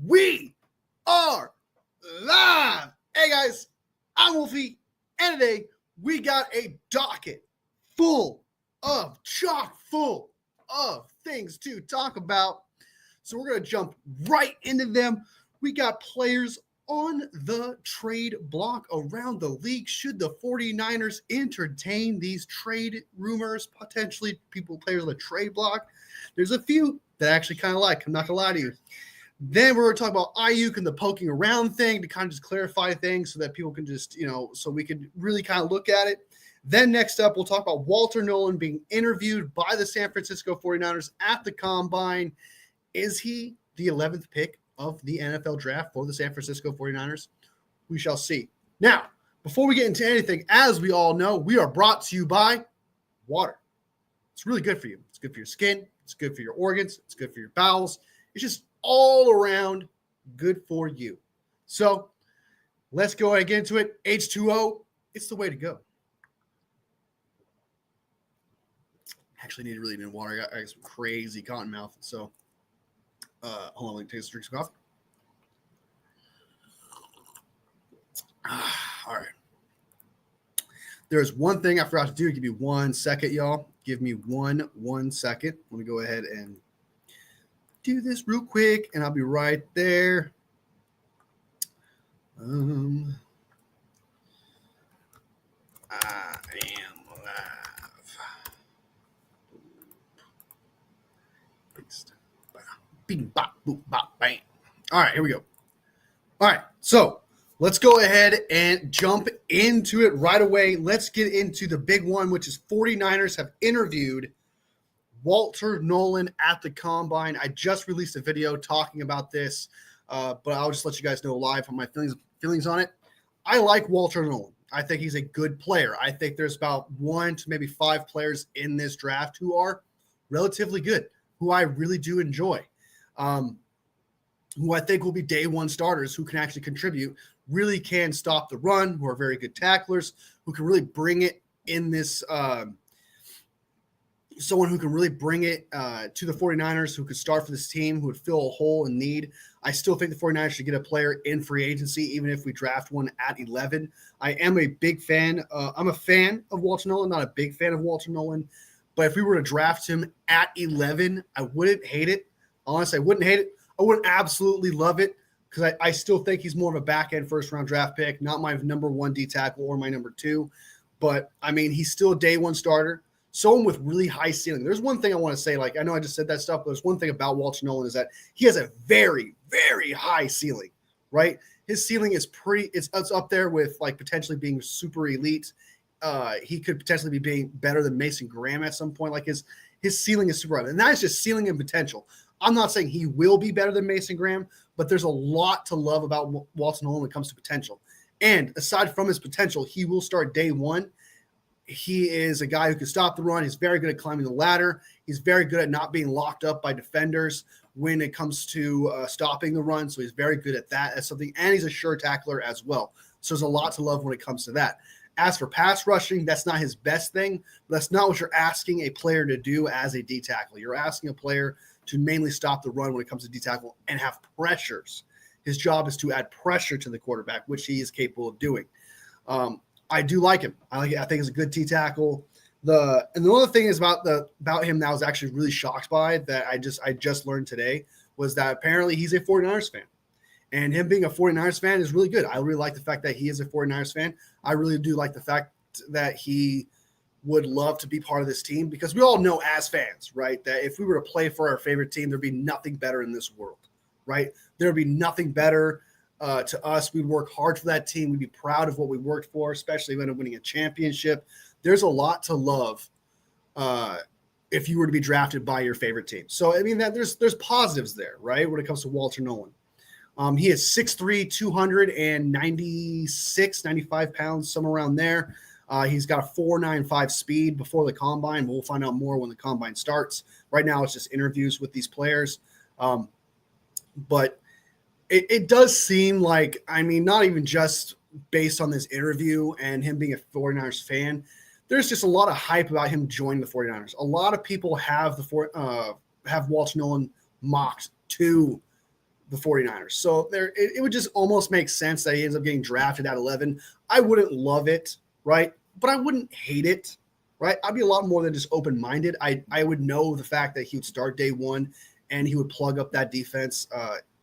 We are live. Hey guys, I'm Wolfie, and today we got a docket chock full of things to talk about. So we're going to jump right into them. We got players on the trade block around the league. Should the 49ers entertain these trade rumors, potentially players on the trade block? There's a few that I actually kind of like. I'm not going to lie to you. Then we're going to talk about Ayuk and the poking around thing to kind of just clarify things so that people can just, so we can really kind of look at it. Then next up, we'll talk about Walter Nolan being interviewed by the San Francisco 49ers at the Combine. Is he the 11th pick of the NFL draft for the San Francisco 49ers? We shall see. Now, before we get into anything, as we all know, we are brought to you by water. It's really good for you. It's good for your skin. It's good for your organs. It's good for your bowels. It's just all around good for you. So let's go ahead and get into it. H2O, it's the way to go. Actually need really need water. I got some crazy cotton mouth. So hold on, let me take a drink of coffee. All right. There's one thing I forgot to do. Give me 1 second, y'all. Give me one second. Let me go ahead and do this real quick, and I'll be right there. I am live. Bing, bop, boop, bop, bang. All right, here we go. All right, so let's go ahead and jump into it right away. Let's get into the big one, which is 49ers have interviewed Walter Nolan at the Combine. I just released a video talking about this, but I'll just let you guys know live on my feelings on it. I like Walter Nolan. I think he's a good player. I think there's about 1 to maybe 5 players in this draft who are relatively good, who I really do enjoy, who I think will be day one starters, who can actually contribute, really can stop the run, who are very good tacklers, who can really bring it in this someone who can really bring it to the 49ers, who could start for this team, who would fill a hole in need. I still think the 49ers should get a player in free agency, even if we draft one at 11. I am a big fan. I'm a fan of Walter Nolan, not a big fan of Walter Nolan. But if we were to draft him at 11, I wouldn't hate it. Honestly, I wouldn't hate it. I wouldn't absolutely love it because I still think he's more of a back-end first-round draft pick, not my number 1 D tackle or my number 2. But, I mean, he's still a day one starter. Someone with really high ceiling. There's one thing I want to say, I know I just said that stuff, but there's one thing about Walter Nolan is that he has a very, very high ceiling, right? His ceiling is it's up there with potentially being super elite. He could potentially be being better than Mason Graham at some point. His ceiling is super high. And that is just ceiling and potential. I'm not saying he will be better than Mason Graham, but there's a lot to love about Walter Nolan when it comes to potential. And aside from his potential, he will start day one. He is a guy who can stop the run. He's very good at climbing the ladder. He's very good at not being locked up by defenders when it comes to stopping the run. So he's very good at that as something. And he's a sure tackler as well. So there's a lot to love when it comes to that. As for pass rushing, that's not his best thing. But that's not what you're asking a player to do as a D tackle. You're asking a player to mainly stop the run when it comes to D tackle and have pressures. His job is to add pressure to the quarterback, which he is capable of doing. I do like him. I think he's a good D tackle. The other thing is about him that I was actually really shocked by that I just learned today was that apparently he's a 49ers fan. And him being a 49ers fan is really good. I really like the fact that he is a 49ers fan. I really do like the fact that he would love to be part of this team because we all know as fans, right, that if we were to play for our favorite team, there'd be nothing better in this world, right? There'd be nothing better to us. We'd work hard for that team. We'd be proud of what we worked for, especially when winning a championship. There's a lot to love if you were to be drafted by your favorite team. So, I mean, there's positives there, right, when it comes to Walter Nolan. He is 6'3", 296, 95 pounds, somewhere around there. He's got a 4.95 speed before the Combine. We'll find out more when the Combine starts. Right now, it's just interviews with these players. But it does seem like, I mean, not even just based on this interview and him being a 49ers fan, there's just a lot of hype about him joining the 49ers. A lot of people have have Walter Nolan mocked to the 49ers. So it would just almost make sense that he ends up getting drafted at 11. I wouldn't love it, right? But I wouldn't hate it, right? I'd be a lot more than just open-minded. I would know the fact that he would start day one and he would plug up that defense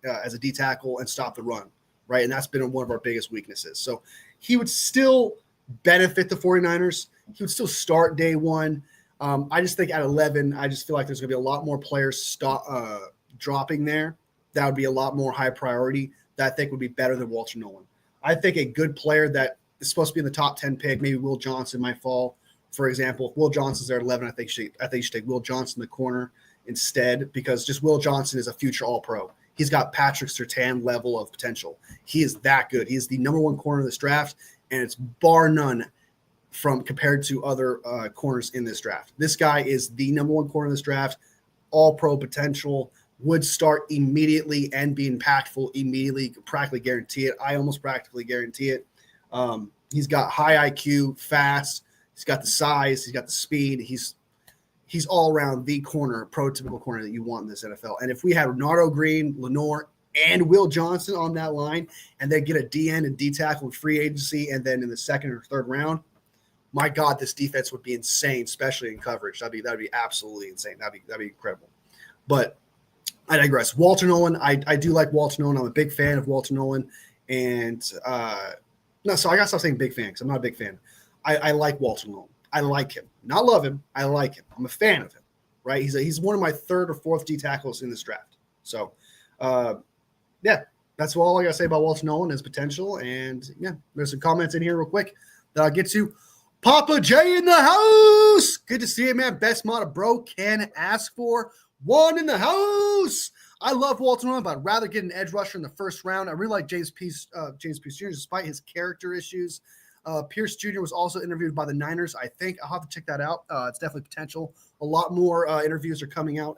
as a D tackle and stop the run, right? And that's been one of our biggest weaknesses. So he would still benefit the 49ers. He would still start day one. I just think at 11, I just feel like there's going to be a lot more players dropping there. That would be a lot more high priority that I think would be better than Walter Nolan. I think a good player that is supposed to be in the top 10 pick, maybe Will Johnson might fall. For example, if Will Johnson's there at 11, I think you should take Will Johnson in the corner instead, because just Will Johnson is a future All-Pro. He's got Patrick Surtain level of potential. He is that good. He is the number one corner of this draft, and it's bar none from compared to other corners in this draft. This guy is the number one corner in this draft, All-Pro potential, would start immediately and be impactful immediately, practically guarantee it. I almost practically guarantee it. He's got high IQ, fast. He's got the size. He's got the speed. He's all around the corner, prototypical corner that you want in this NFL. And if we had Renardo Green, Lenore, and Will Johnson on that line, and they get a DN and D tackle in free agency, and then in the second or third round, my God, this defense would be insane, especially in coverage. That'd be absolutely insane. That'd be incredible. But I digress. Walter Nolan, I do like Walter Nolan. I'm a big fan of Walter Nolan. And so I got to stop saying big fan because I'm not a big fan. I like Walter Nolan. I like him. Not love him. I like him. I'm a fan of him, right? He's one of my third or fourth D tackles in this draft. So, yeah, that's all I got to say about Walter Nolan, his potential. And, yeah, there's some comments in here real quick that I'll get to. Papa J in the house. Good to see you, man. Best mod a bro can ask for. One in the house. I love Walter Nolan, but I'd rather get an edge rusher in the first round. I really like James Pierce Jr., despite his character issues. Pierce Jr. was also interviewed by the Niners. I think I'll have to check that out. It's definitely potential. A lot more interviews are coming out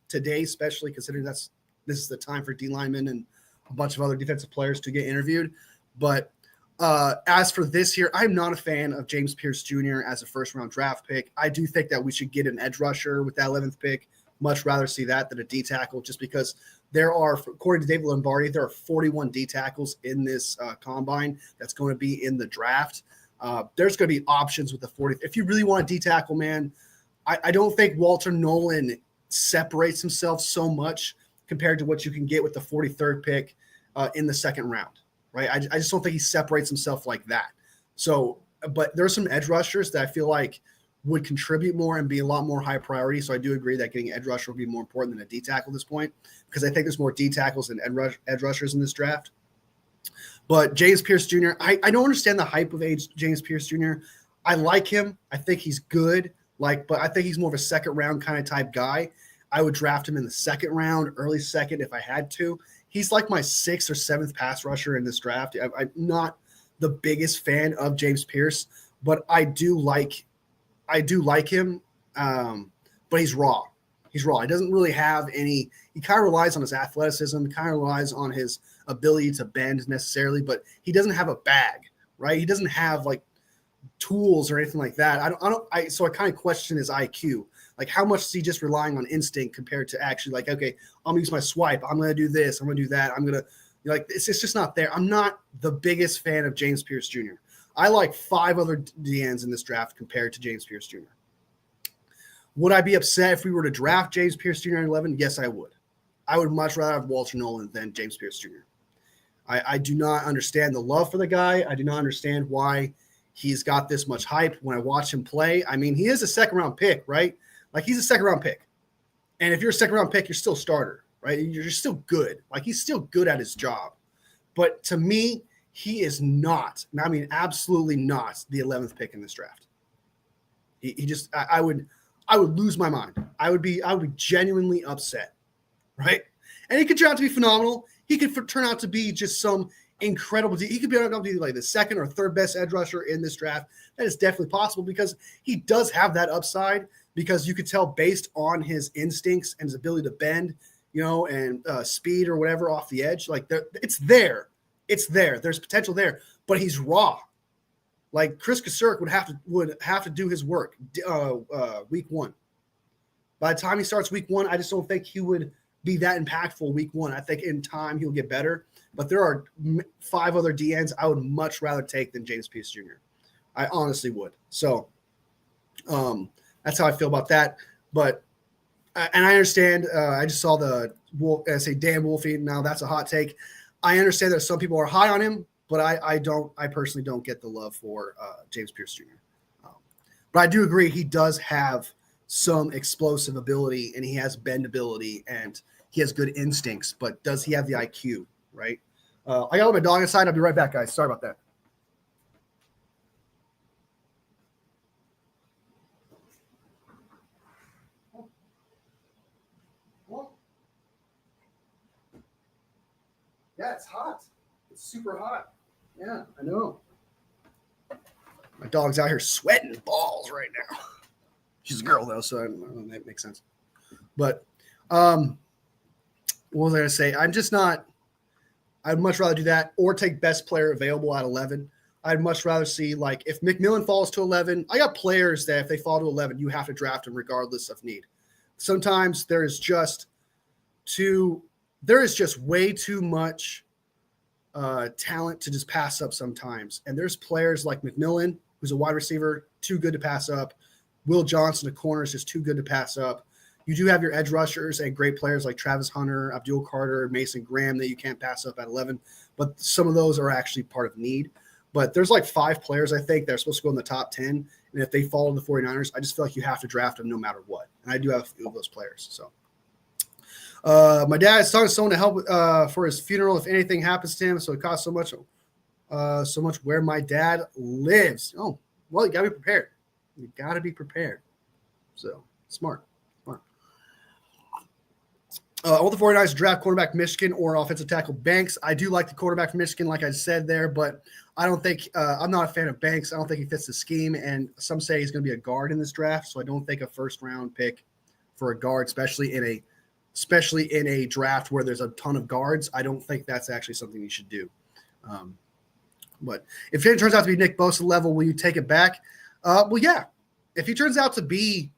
today, especially considering this is the time for D linemen and a bunch of other defensive players to get interviewed. But as for this year, I'm not a fan of James Pierce Jr. as a first-round draft pick. I do think that we should get an edge rusher with that 11th pick. Much rather see that than a D tackle, just because there are, according to David Lombardi, there are 41 D tackles in this combine that's going to be in the draft. There's going to be options with the 40th. If you really want a D tackle, man, I don't think Walter Nolan separates himself so much compared to what you can get with the 43rd pick in the second round, right? I just don't think he separates himself like that. So, but there's some edge rushers that I feel like would contribute more and be a lot more high priority. So I do agree that getting an edge rusher would be more important than a D tackle at this point, because I think there's more D tackles than edge rushers in this draft. But James Pierce Jr., I don't understand the hype of James Pierce Jr. I like him. I think he's good. But I think he's more of a second round kind of type guy. I would draft him in the second round, early second if I had to. He's like my sixth or seventh pass rusher in this draft. I'm not the biggest fan of James Pierce, but I do like him, but he's raw. He's raw. He doesn't really have any – he kind of relies on his athleticism, kind of relies on his ability to bend necessarily, but he doesn't have a bag, right? He doesn't have, tools or anything like that. So I kind of question his IQ. How much is he just relying on instinct compared to actually, okay, I'm going to use my swipe. I'm going to do this. I'm going to do that. I'm going to – it's just not there. I'm not the biggest fan of James Pierce Jr. I like 5 other DNs in this draft compared to James Pierce Jr. Would I be upset if we were to draft James Pierce Jr. at 11? Yes, I would. I would much rather have Walter Nolan than James Pierce Jr. I do not understand the love for the guy. I do not understand why he's got this much hype when I watch him play. I mean, he is a second-round pick, right? He's a second-round pick. And if you're a second-round pick, you're still a starter, right? You're still good. He's still good at his job. But to me, he is not, and I mean absolutely not, the 11th pick in this draft. He just, I would lose my mind. I would be genuinely upset, right? And he could turn out to be phenomenal. He could turn out to be just some incredible. He could be the second or third best edge rusher in this draft. That is definitely possible because he does have that upside. Because you could tell based on his instincts and his ability to bend, and speed or whatever off the edge, it's there. It's there. There's potential there, but he's raw. Chris Kasurk would have to do his work week 1. By the time he starts week 1, I just don't think he would be that impactful week one. I think in time he'll get better, but there are 5 other DNs I would much rather take than James Pierce Jr. I honestly would. So that's how I feel about that. But and I understand. I just saw the say Dan Wolfie. Now that's a hot take. I understand that some people are high on him, but I don't. I personally don't get the love for James Pierce Jr. But I do agree he does have some explosive ability, and he has bendability, and he has good instincts. But does he have the IQ? Right. I got my dog inside. I'll be right back, guys. Sorry about that. Yeah, it's hot. It's super hot. Yeah, I know. My dog's out here sweating balls right now. She's a girl, though, so I don't know, that makes sense. But what was I going to say? I'm just not – I'd much rather do that or take best player available at 11. I'd much rather see, like, if McMillan falls to 11, I got players that if they fall to 11, you have to draft them regardless of need. Sometimes there is just way too much talent to just pass up sometimes. And there's players like McMillan, who's a wide receiver, too good to pass up. Will Johnson, a corner, is just too good to pass up. You do have your edge rushers and great players like Travis Hunter, Abdul Carter, Mason Graham that you can't pass up at 11. But some of those are actually part of need. But there's like 5 players, I think, that are supposed to go in the top 10. And if they fall to the 49ers, I just feel like you have to draft them no matter what. And I do have a few of those players. So my dad is talking to someone to help for his funeral if anything happens to him. So it costs so much where my dad lives. Oh, well, you got to be prepared. You got to be prepared. So smart. I want the 49ers to draft quarterback Michigan or offensive tackle Banks. I do like the quarterback from Michigan, like I said there, but I don't think I'm not a fan of Banks. I don't think he fits the scheme, and some say he's going to be a guard in this draft, so I don't think a first-round pick for a guard, especially in a draft where there's a ton of guards, I don't think that's actually something you should do. But if it turns out to be Nick Bosa level, will you take it back? Well, yeah. If he turns out to be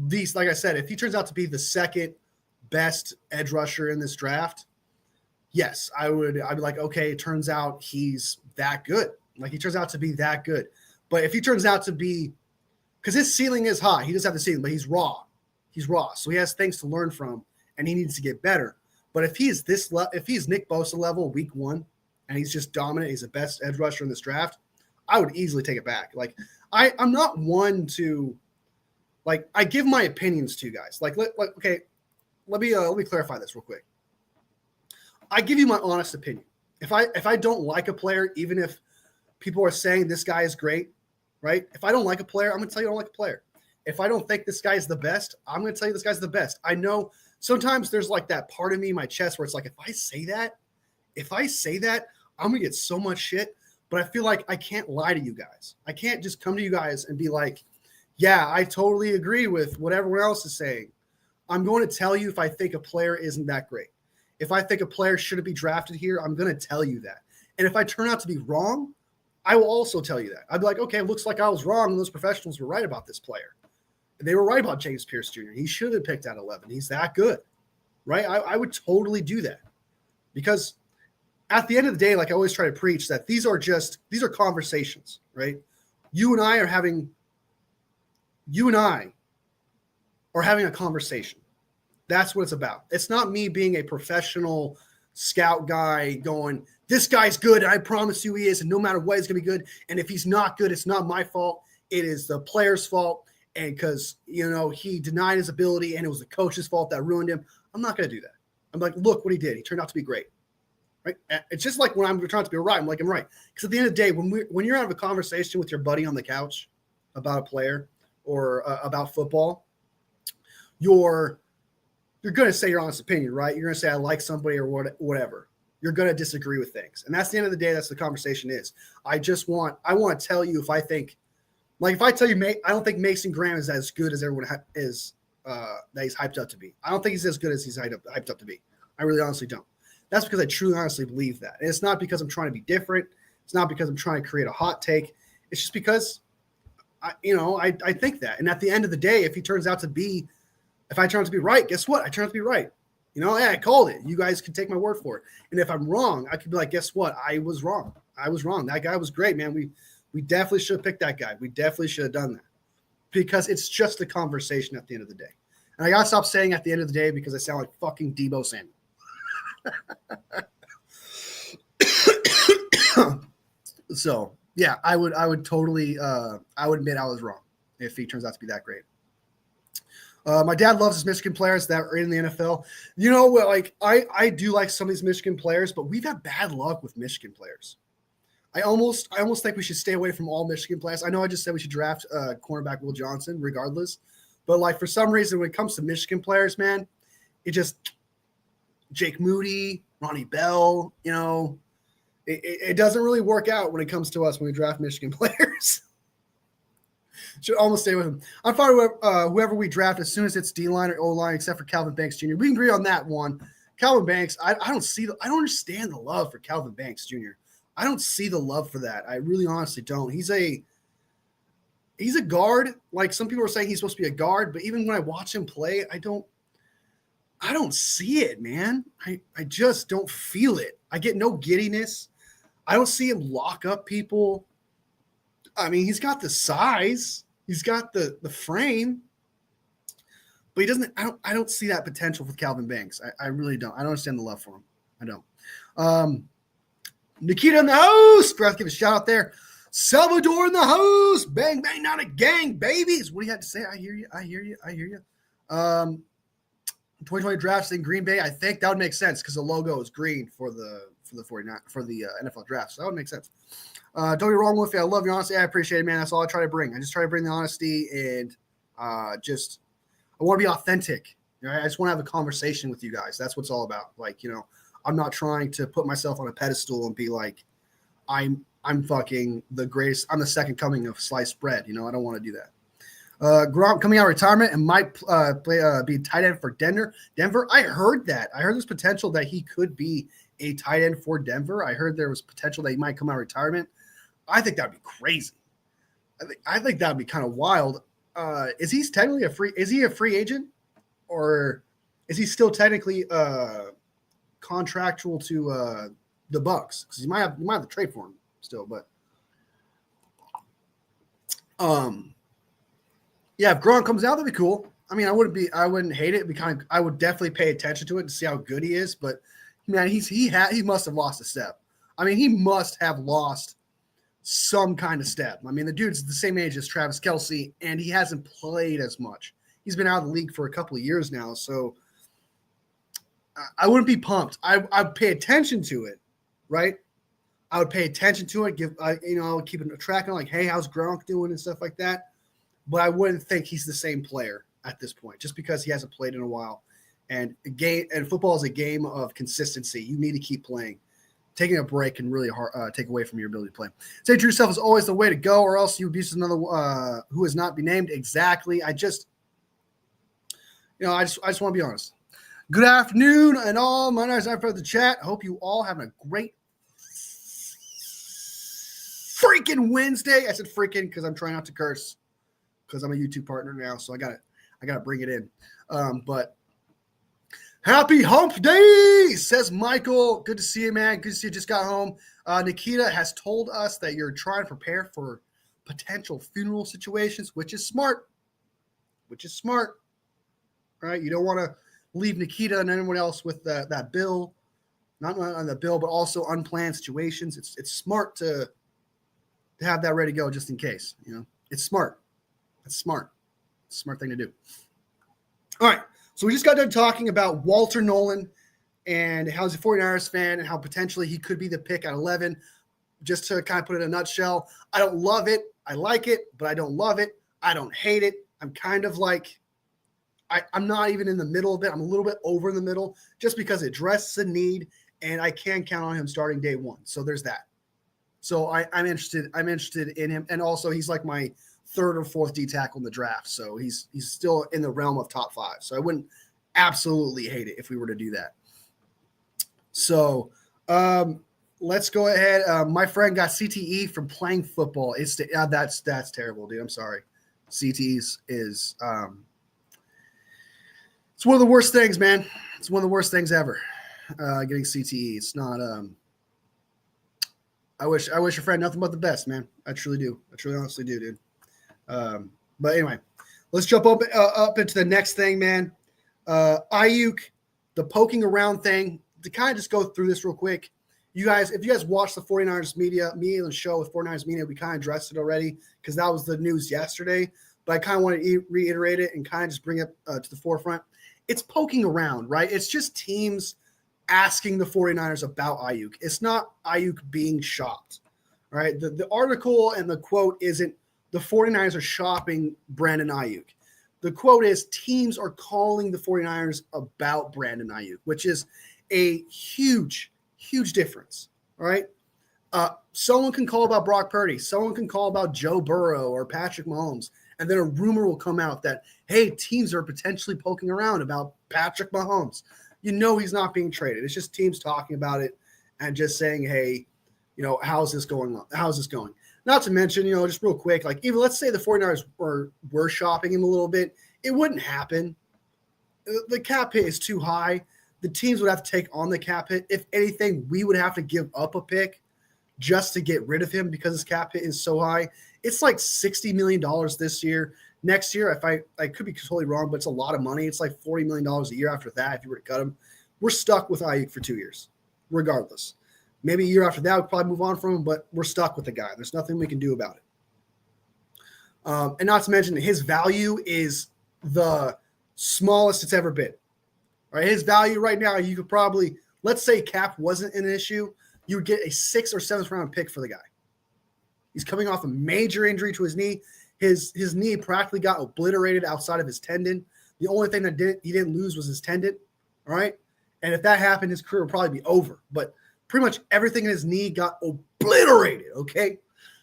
these, like I said, if he turns out to be the second best edge rusher in this draft, yes, I'd be like, okay, it turns out he's that good. Like he turns out to be that good. But if he turns out to be, because his ceiling is high, he does have the ceiling, but he's raw. He's raw. So he has things to learn from and he needs to get better. But if he's if he's Nick Bosa level week 1 and he's just dominant, he's the best edge rusher in this draft, I would easily take it back. Like I'm not one to, like, I give my opinions to you guys. Like, okay, let me clarify this real quick. I give you my honest opinion. If I don't like a player, even if people are saying this guy is great, right? If I don't like a player, I'm going to tell you I don't like a player. If I don't think this guy's the best, I'm going to tell you this guy's the best. I know sometimes there's like that part of me in my chest where it's like, if I say that, I'm going to get so much shit. But I feel like I can't lie to you guys. I can't just come to you guys and be like, yeah, I totally agree with what everyone else is saying. I'm going to tell you if I think a player isn't that great. If I think a player shouldn't be drafted here, I'm going to tell you that. And if I turn out to be wrong, I will also tell you that. I'd be like, okay, it looks like I was wrong and those professionals were right about this player. They were right about James Pierce Jr. He should have picked at 11. He's that good, right? I would totally do that because at the end of the day, like I always try to preach, that these are conversations, right? You and I are having a conversation. That's what it's about. It's not me being a professional scout guy going, this guy's good. I promise you he is. And no matter what, he's going to be good. And if he's not good, it's not my fault. It is the player's fault. And because, he denied his ability and it was the coach's fault that ruined him. I'm not going to do that. I'm like, look what he did. He turned out to be great. Right? It's just like when I'm trying to be right. I'm like, I'm right. Because at the end of the day, when you're out of a conversation with your buddy on the couch about a player or about football, you're going to say your honest opinion, right? You're going to say, I like somebody or whatever. You're going to disagree with things. And that's the end of the day. That's the conversation is. I want to tell you if I think, like if I tell you, I don't think Mason Graham is as good as everyone is that he's hyped up to be. I don't think he's as good as he's hyped up to be. I really honestly don't. That's because I truly honestly believe that. And it's not because I'm trying to be different. It's not because I'm trying to create a hot take. It's just because I think that. And at the end of the day, if he turns out to be If I turn out to be right, guess what? I turn out to be right. Yeah, I called it. You guys can take my word for it. And if I'm wrong, I could be like, guess what? I was wrong. That guy was great, man. We definitely should have picked that guy. We definitely should have done that because it's just a conversation at the end of the day. And I got to stop saying at the end of the day because I sound like fucking Debo Samuel. So, yeah, I would totally I would admit I was wrong if he turns out to be that great. My dad loves his Michigan players that are in the NFL. Like I do like some of these Michigan players, but we've had bad luck with Michigan players. I almost think we should stay away from all Michigan players. I know I just said we should draft cornerback Will Johnson regardless, but like for some reason when it comes to Michigan players, man, it just Jake Moody, Ronnie Bell, it doesn't really work out when it comes to us when we draft Michigan players. Should almost stay with him. I'm fine with whoever we draft as soon as it's D-line or O-line, except for Calvin Banks Jr. We can agree on that one. Calvin Banks, I don't understand the love for Calvin Banks Jr. I don't see the love for that. I really honestly don't. He's a guard. Like some people are saying he's supposed to be a guard, but even when I watch him play, I don't see it, man. I just don't feel it. I get no giddiness. I don't see him lock up people. I mean, he's got the size, he's got the frame, but he doesn't. I don't see that potential with Calvin Banks. I really don't. I don't understand the love for him. I don't. Nikita in the house. Forgot to give a shout out there. Salvador in the house. Bang bang, not a gang, babies. What do you have to say? I hear you. 2020 drafts in Green Bay. I think that would make sense because the logo is green for the 49 for the NFL draft. So that would make sense. Don't be wrong with you. I love your honesty. I appreciate it, man. That's all I try to bring. I just try to bring the honesty and I want to be authentic. I just want to have a conversation with you guys. That's what it's all about. Like, I'm not trying to put myself on a pedestal and be like, I'm fucking the greatest. I'm the second coming of sliced bread. I don't want to do that. Gronk coming out of retirement and might be tight end for Denver. I heard that. I heard there's potential that he could be a tight end for Denver. I heard there was potential that he might come out of retirement. I think that'd be crazy. I think that'd be kind of wild. Is he technically is he a free agent, or is he still technically contractual to the Bucks? Because you might have to trade for him still, but yeah, if Gronk comes out, that'd be cool. I mean, I wouldn't hate it. I would definitely pay attention to it to see how good he is. But man, he must have lost a step. I mean, he must have lost some kind of step. I mean, the dude's the same age as Travis Kelce, and he hasn't played as much. He's been out of the league for a couple of years now, so I wouldn't be pumped. I'd pay attention to it, right? I would pay attention to it. I would keep a track on like, hey, how's Gronk doing and stuff like that. But I wouldn't think he's the same player at this point, just because he hasn't played in a while. And football is a game of consistency. You need to keep playing. Taking a break can really take away from your ability to play. Say to yourself is always the way to go, or else you abuse another who has not been named. Exactly. I just want to be honest. Good afternoon and all. My name is for the chat. Hope you all having a great freaking Wednesday. I said freaking because I'm trying not to curse because I'm a YouTube partner now, so I gotta bring it in. But happy hump day, says Michael. Good to see you, man. Good to see you. Just got home. Nikita has told us that you're trying to prepare for potential funeral situations, which is smart. Right? You don't want to leave Nikita and anyone else with that bill, not on the bill, but also unplanned situations. It's smart to have that ready to go just in case. It's smart. It's smart. It's a smart thing to do. All right. So we just got done talking about Walter Nolan and how he's a 49ers fan and how potentially he could be the pick at 11. Just to kind of put it in a nutshell, I don't love it. I like it, but I don't love it. I don't hate it. I'm kind of like, I'm not even in the middle of it. I'm a little bit over in the middle just because it addresses a need and I can count on him starting day one. So there's that. So I'm interested in him. And also he's like my third or fourth D tackle in the draft. So he's still in the realm of top 5. So I wouldn't absolutely hate it if we were to do that. So let's go ahead. My friend got CTE from playing football. That's terrible, dude. I'm sorry. CTE is It's one of the worst things, man. It's one of the worst things ever. Getting CTE. It's not. I wish your friend nothing but the best, man. I truly do. I truly honestly do, dude. But anyway, let's jump up into the next thing, man. Ayuk, the poking around thing. To kind of just go through this real quick. You guys, if you guys watch the 49ers media, me and the show with 49ers media, we kind of addressed it already because that was the news yesterday. But I kind of want to reiterate it and kind of just bring it to the forefront. It's poking around, right? It's just teams asking the 49ers about Ayuk. It's not Ayuk being shopped, right? The article and the quote isn't the 49ers are shopping Brandon Ayuk. The quote is teams are calling the 49ers about Brandon Ayuk, which is a huge difference, all right? Someone can call about Brock Purdy. Someone can call about Joe Burrow or Patrick Mahomes. And then a rumor will come out that, hey, teams are potentially poking around about Patrick Mahomes. You know he's not being traded. It's just teams talking about it and just saying, hey, how's this going on? How's this going? Not to mention, just real quick, like even let's say the 49ers were shopping him a little bit. It wouldn't happen. The cap hit is too high. The teams would have to take on the cap hit. If anything, we would have to give up a pick just to get rid of him because his cap hit is so high. It's like $60 million this year. Next year, if I could be totally wrong, but it's a lot of money. It's like $40 million a year after that if you were to cut him. We're stuck with Ayuk for 2 years, regardless. Maybe a year after that, we'll probably move on from him, but we're stuck with the guy. There's nothing we can do about it. And not to mention his value is the smallest it's ever been. All right, his value right now, you could probably, let's say cap wasn't an issue, you would get a 6th or 7th round pick for the guy. He's coming off a major injury to his knee. His knee practically got obliterated outside of his tendon. The only thing that he didn't lose was his tendon. All right. And if that happened, his career would probably be over. But pretty much everything in his knee got obliterated. Okay.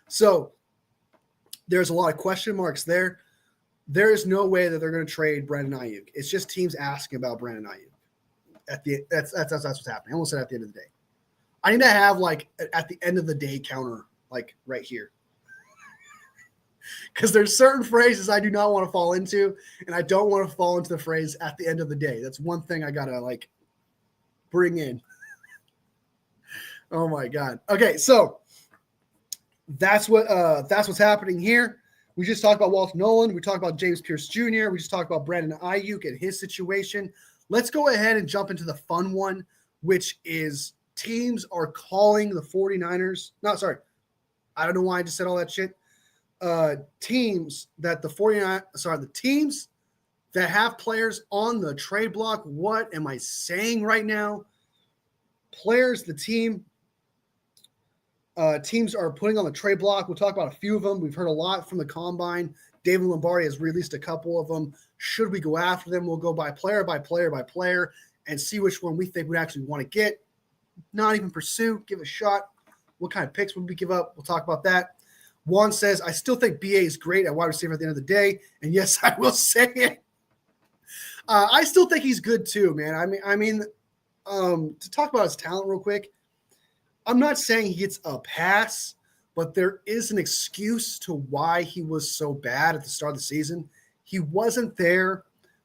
So there's a lot of question marks there. There is no way that they're going to trade Brandon Ayuk. It's just teams asking about Brandon Ayuk. That's what's happening. I almost said at the end of the day. I need to have like at the end of the day counter, like right here. Because there's certain phrases I do not want to fall into, and I don't want to fall into the phrase at the end of the day. That's one thing I gotta like bring in. Oh my God. Okay, so that's what's happening here. We just talked about Walter Nolan. We talked about James Pierce Jr. We just talked about Brandon Ayuk and his situation. Let's go ahead and jump into the fun one, which is teams are calling the 49ers. No, sorry. I don't know why I just said all that shit. Teams that the teams that have players on the trade block. What am I saying right now? Teams are putting on the trade block. We'll talk about a few of them. We've heard a lot from the combine. David Lombardi has released a couple of them. Should we go after them? We'll go by player and see which one we think we actually want to get. Not even pursue, give a shot. What kind of picks would we give up? We'll talk about that. Juan says, I still think BA is great at wide receiver at the end of the day. And yes, I will say it. I still think he's good too, man. I mean, to talk about his talent real quick, I'm not saying he gets a pass, but there is an excuse to why he was so bad at the start of the season. He wasn't there.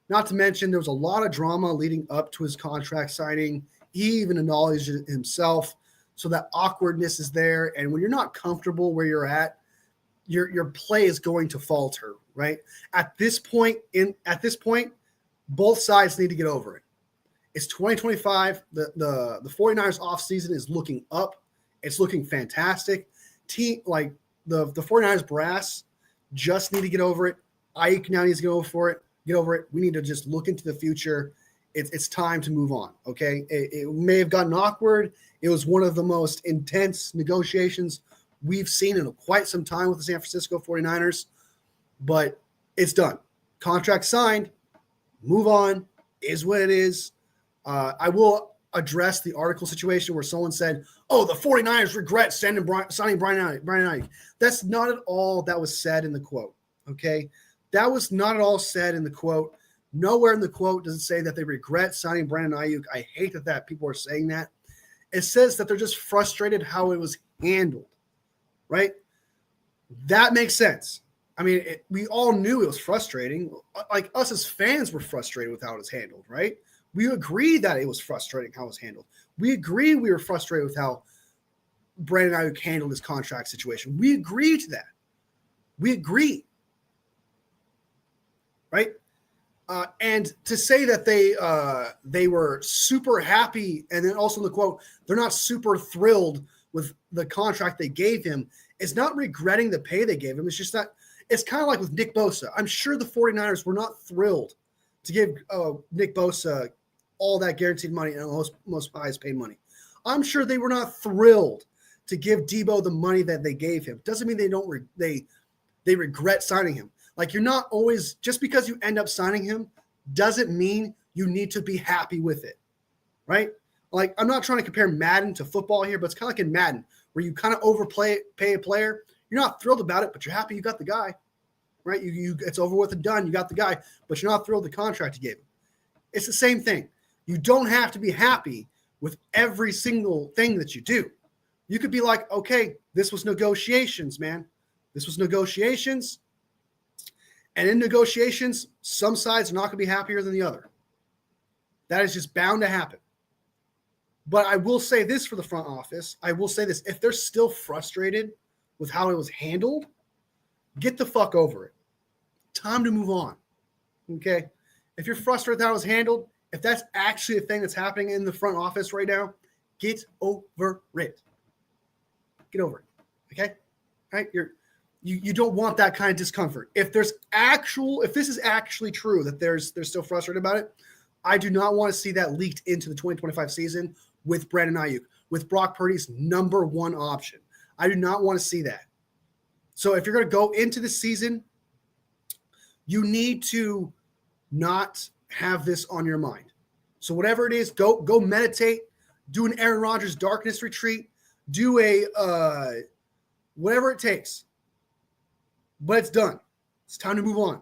Not to mention there was a lot of drama leading up to his contract signing. He even acknowledged it himself. So that awkwardness is there. And when you're not comfortable where you're at, your play is going to falter, right? At this point, both sides need to get over it. It's 2025. The 49ers offseason is looking up. It's looking fantastic. The 49ers brass just need to get over it. Ayuk now needs to get over it. We need to just look into the future. It's time to move on, okay? It may have gotten awkward. It was one of the most intense negotiations we've seen in quite some time with the San Francisco 49ers, but it's done. Contract signed. Move on. Is what it is. I will address the article situation where someone said, oh, the 49ers regret signing Brandon Ayuk. That's not at all that was said in the quote, okay? That was not at all said in the quote. Nowhere in the quote does it say that they regret signing Brandon Ayuk. I hate that people are saying that. It says that they're just frustrated how it was handled, right? That makes sense. I mean, we all knew it was frustrating. Like us as fans were frustrated with how it was handled, right? We agreed that it was frustrating how it was handled. We agree we were frustrated with how Brandon Ayuk handled his contract situation. We agreed to that. We agree, right? And to say that they were super happy, and then also in the quote, they're not super thrilled with the contract they gave him, is not regretting the pay they gave him. It's just that it's kind of like with Nick Bosa. I'm sure the 49ers were not thrilled to give Nick Bosa all that guaranteed money and most highest paid money. I'm sure they were not thrilled to give Debo the money that they gave him. Doesn't mean they regret signing him. Like, you're not always, just because you end up signing him doesn't mean you need to be happy with it, right? Like, I'm not trying to compare Madden to football here, but it's kind of like in Madden where you kind of pay a player. You're not thrilled about it, but you're happy you got the guy, right? It's over with and done. You got the guy, but you're not thrilled with the contract you gave him. It's the same thing. You don't have to be happy with every single thing that you do. You could be like, okay, this was negotiations, man. This was negotiations. And in negotiations, some sides are not going to be happier than the other. That is just bound to happen. But I will say this for the front office. I will say this. If they're still frustrated with how it was handled, get the fuck over it. Time to move on. Okay? If you're frustrated with how it was handled, if that's actually a thing that's happening in the front office right now, get over it. Get over it. Okay? All right? You don't want that kind of discomfort. If this is actually true that they're still frustrated about it, I do not want to see that leaked into the 2025 season with Brandon Ayuk, with Brock Purdy's number one option. I do not want to see that. So if you're going to go into the season, you need to not have this on your mind. So whatever it is, go meditate, do an Aaron Rodgers darkness retreat, do a whatever it takes. But it's done. It's time to move on,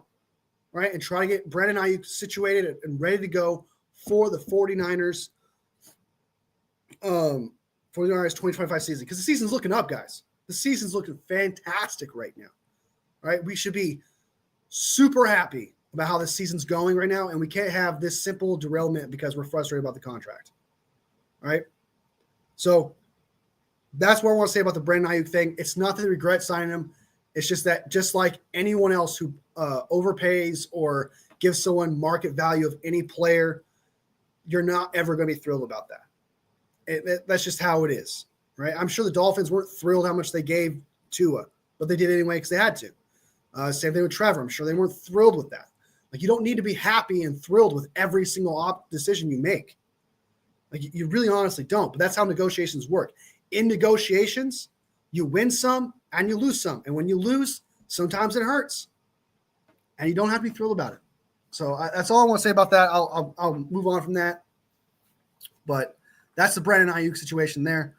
right? And try to get Brandon Ayuk situated and ready to go for the 49ers 2025 season. Because the season's looking up, guys. The season's looking fantastic right now, right? We should be super happy about how this season's going right now, and we can't have this simple derailment because we're frustrated about the contract, all right? So that's what I want to say about the Brandon Ayuk thing. It's not that they regret signing him. It's just that, just like anyone else who overpays or gives someone market value of any player, you're not ever going to be thrilled about that. That's just how it is, right? I'm sure the Dolphins weren't thrilled how much they gave Tua, but they did anyway because they had to. Same thing with Trevor. I'm sure they weren't thrilled with that. Like, you don't need to be happy and thrilled with every single decision you make. Like, you really honestly don't. But that's how negotiations work. In negotiations, you win some and you lose some. And when you lose, sometimes it hurts. And you don't have to be thrilled about it. So that's all I want to say about that. I'll move on from that. But that's the Brandon Ayuk situation there.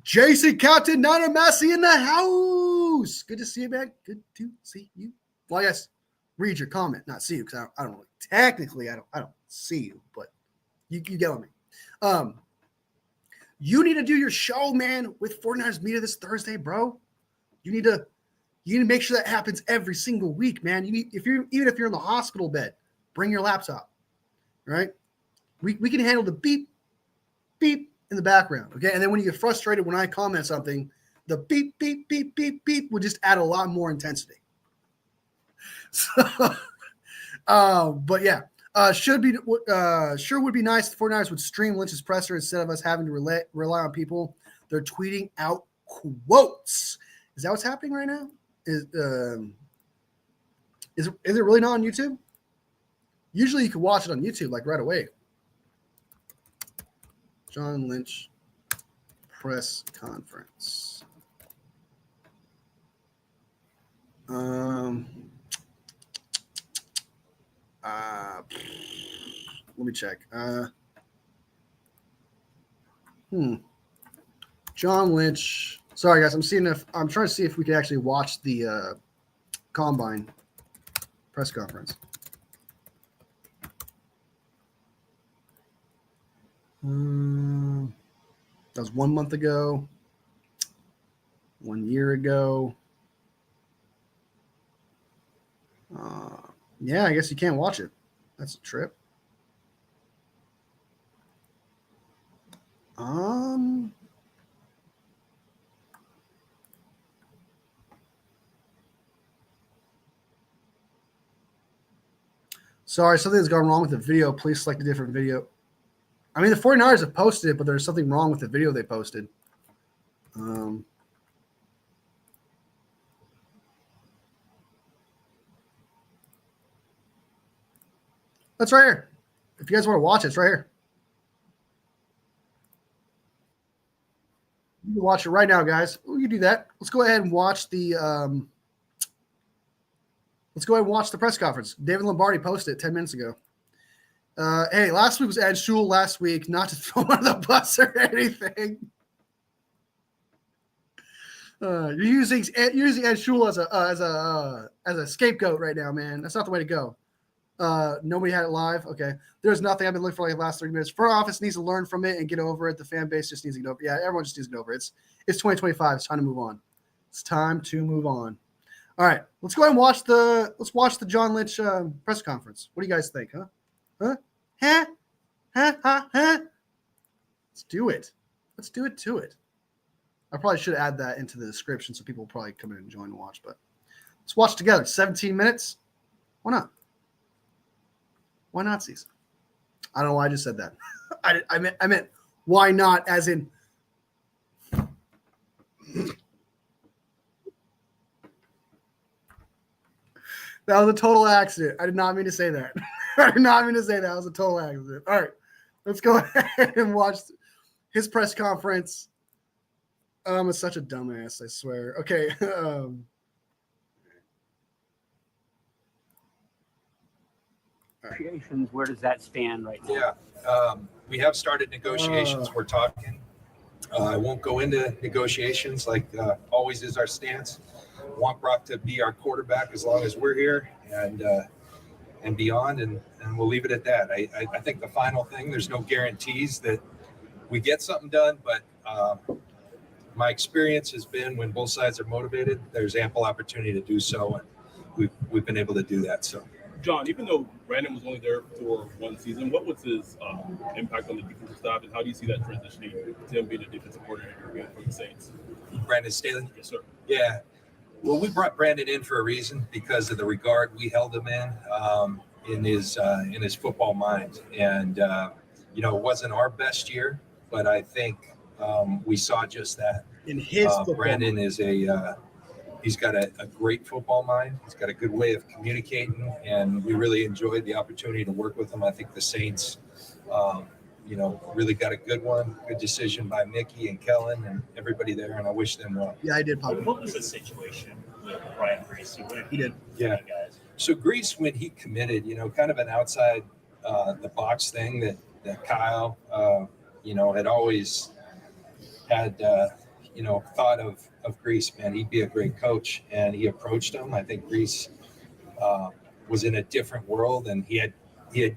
Jason Captain Niner Massey in the house. Good to see you, man. Good to see you. Well, yes, read your comment, not see you, because I don't technically I don't see you, but you get on me. You need to do your show, man, with 49ers Media this Thursday, bro. You need to make sure that happens every single week, man. Even if you're in the hospital bed, bring your laptop. All right? We can handle the beep, beep in the background. Okay. And then when you get frustrated when I comment something, the beep, beep, beep, beep, beep will just add a lot more intensity. So but yeah. Sure would be nice if the 49ers would stream Lynch's presser instead of us having to rely on people. They're tweeting out quotes. Is that what's happening right now? Is it really not on YouTube? Usually you can watch it on YouTube like right away. John Lynch press conference. Let me check. John Lynch. Sorry, guys. I'm trying to see if we can actually watch the combine press conference. That was 1 month ago. 1 year ago. Yeah, I guess you can't watch it. That's a trip. Sorry, something's gone wrong with the video. Please select a different video. I mean, the 49ers have posted it, but there's something wrong with the video they posted. That's right here. If you guys want to watch it, it's right here. You can watch it right now, guys. We can do that. Let's go ahead and watch the press conference. David Lombardi posted it 10 minutes ago. Hey, last week was Ed Shule. Last week, not to throw him under the bus or anything. You're using Ed Shule as a scapegoat right now, man. That's not the way to go. Nobody had it live. Okay, there's nothing. I've been looking for like the last 30 minutes. Front office needs to learn from it and get over it. The fan base just needs to get over it. Yeah, everyone just needs to get over it. It's 2025. It's time to move on. It's time to move on. All right, let's go ahead and watch the John Lynch press conference. What do you guys think? Huh? Let's do it. Let's do it to it. I probably should add that into the description so people will probably come in and join and watch. But let's watch together. 17 minutes. Why not? Why not, Cecil? I don't know why I just said that. I meant why not, as in. That was a total accident. I did not mean to say that. I did not mean to say that. It was a total accident. All right, let's go ahead and watch his press conference. I'm such a dumbass, I swear. Okay. Negotiations, where does that stand right now? Yeah, we have started negotiations. We're talking. I won't go into negotiations like always is our stance. Want Brock to be our quarterback as long as we're here and beyond, and we'll leave it at that. I think the final thing, there's no guarantees that we get something done, but my experience has been when both sides are motivated, there's ample opportunity to do so, and we've been able to do that. So. John, even though Brandon was only there for one season, what was his impact on the defensive staff, and how do you see that transitioning to him being a defensive coordinator again for the Saints? Brandon Staley? Yes, sir. Yeah. Well, we brought Brandon in for a reason because of the regard we held him in his football mind. And, it wasn't our best year, but I think we saw just that. In his Brandon is he's got a great football mind. He's got a good way of communicating, and we really enjoyed the opportunity to work with him. I think the Saints, really got a good one. Good decision by Mickey and Kellen and everybody there, and I wish them well. Yeah, I did. What was the situation with Brian Grease? He did. Yeah. So Grease, when he committed, kind of an outside the box thing that Kyle, had always had, thought of Grease, man, he'd be a great coach, and he approached him. I think Grease was in a different world, and he had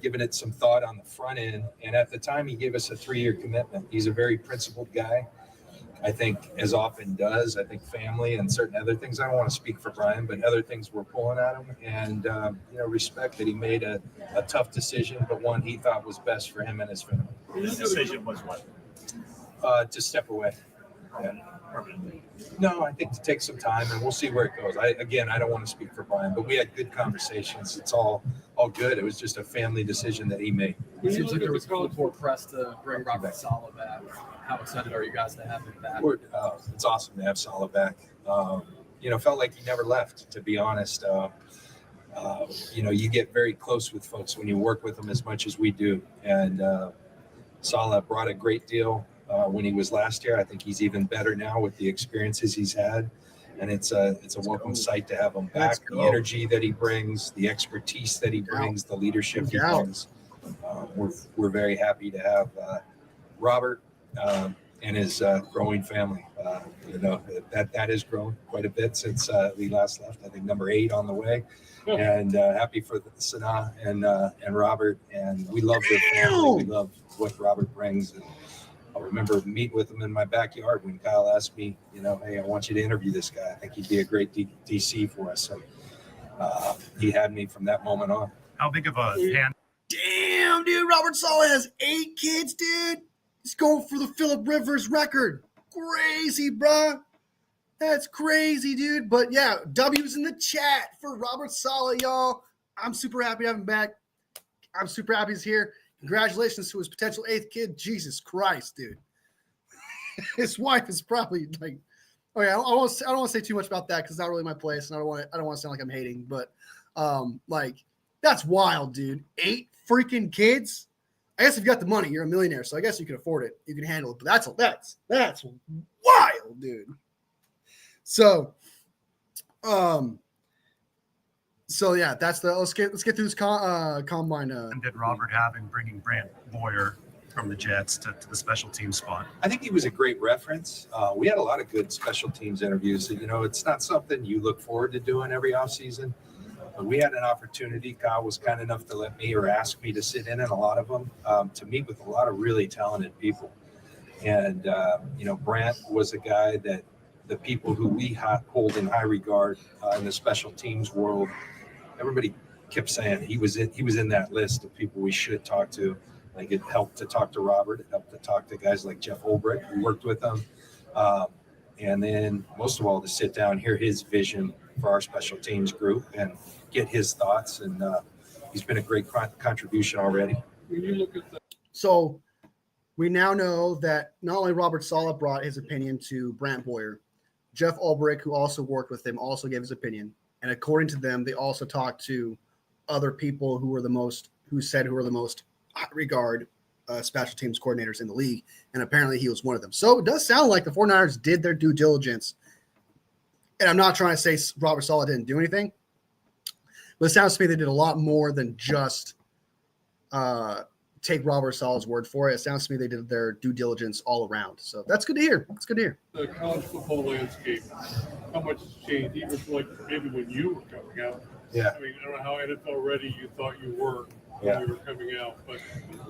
given it some thought on the front end, and at the time he gave us a 3-year commitment. He's a very principled guy. I think, as often does, I think family and certain other things, I don't want to speak for Brian, but other things were pulling at him, and respect that he made a tough decision, but one he thought was best for him and his family. His decision was what? To step away. Yeah. Permanently. No, I think to take some time, and we'll see where it goes. I don't want to speak for Brian, but we had good conversations. It's all good. It was just a family decision that he made. It seems like there was called for press to bring Robert Saleh back. How excited are you guys to have him back? It's awesome to have Saleh back. Felt like he never left, to be honest. You get very close with folks when you work with them as much as we do. And Saleh brought a great deal when he was last year. I think he's even better now with the experiences he's had. And it's a welcome sight to have him back. The energy that he brings, the expertise that he brings, the leadership he brings. We're very happy to have Robert and his growing family. That has grown quite a bit since we last left. I think number 8 on the way. And happy for Sanaa and Robert. And we love their family. We love what Robert brings. And I remember meeting with him in my backyard when Kyle asked me, hey, I want you to interview this guy. I think he'd be a great DC for us. So he had me from that moment on. How big of a hand? Damn, dude. Robert Saleh has 8 kids, dude. He's going for the Phillip Rivers record. Crazy, bruh. That's crazy, dude. But yeah, W's in the chat for Robert Saleh, y'all. I'm super happy to have him back. I'm super happy he's here. Congratulations to his potential 8th kid. Jesus Christ, dude. His wife is probably like, okay, I don't want to say too much about that because it's not really my place, and I don't want to sound like I'm hating, but like that's wild, dude. 8 freaking kids. I guess if you got the money, you're a millionaire, so I guess you can afford it. You can handle it. But that's wild, dude. So, yeah, that's the. Let's get through this combine. Did Robert have in bringing Brant Boyer from the Jets to the special team spot? I think he was a great reference. We had a lot of good special teams interviews. You know, it's not something you look forward to doing every offseason. But we had an opportunity. Kyle was kind enough to let me or ask me to sit in a lot of them to meet with a lot of really talented people. And, Brant was a guy that the people who we hold in high regard in the special teams world, everybody kept saying he was in that list of people we should talk to. Like it helped to talk to Robert. It helped to talk to guys like Jeff Ulbrich, who worked with him. And then most of all, to sit down, hear his vision for our special teams group and get his thoughts. And he's been a great contribution already. When you look at that, So we now know that not only Robert Saleh brought his opinion to Brant Boyer, Jeff Ulbrich, who also worked with him, also gave his opinion. And according to them, they also talked to other people who were the most high regard special teams coordinators in the league. And apparently he was one of them. So it does sound like the 49ers did their due diligence. And I'm not trying to say Robert Saleh didn't do anything, but it sounds to me they did a lot more than just take Robert Saleh's word for it. It sounds to me they did their due diligence all around. So that's good to hear. That's good to hear. the college football landscape, how much has changed, even like maybe when you were coming out. Yeah. I mean, I don't know how NFL ready you thought you were when Yeah. you were coming out, but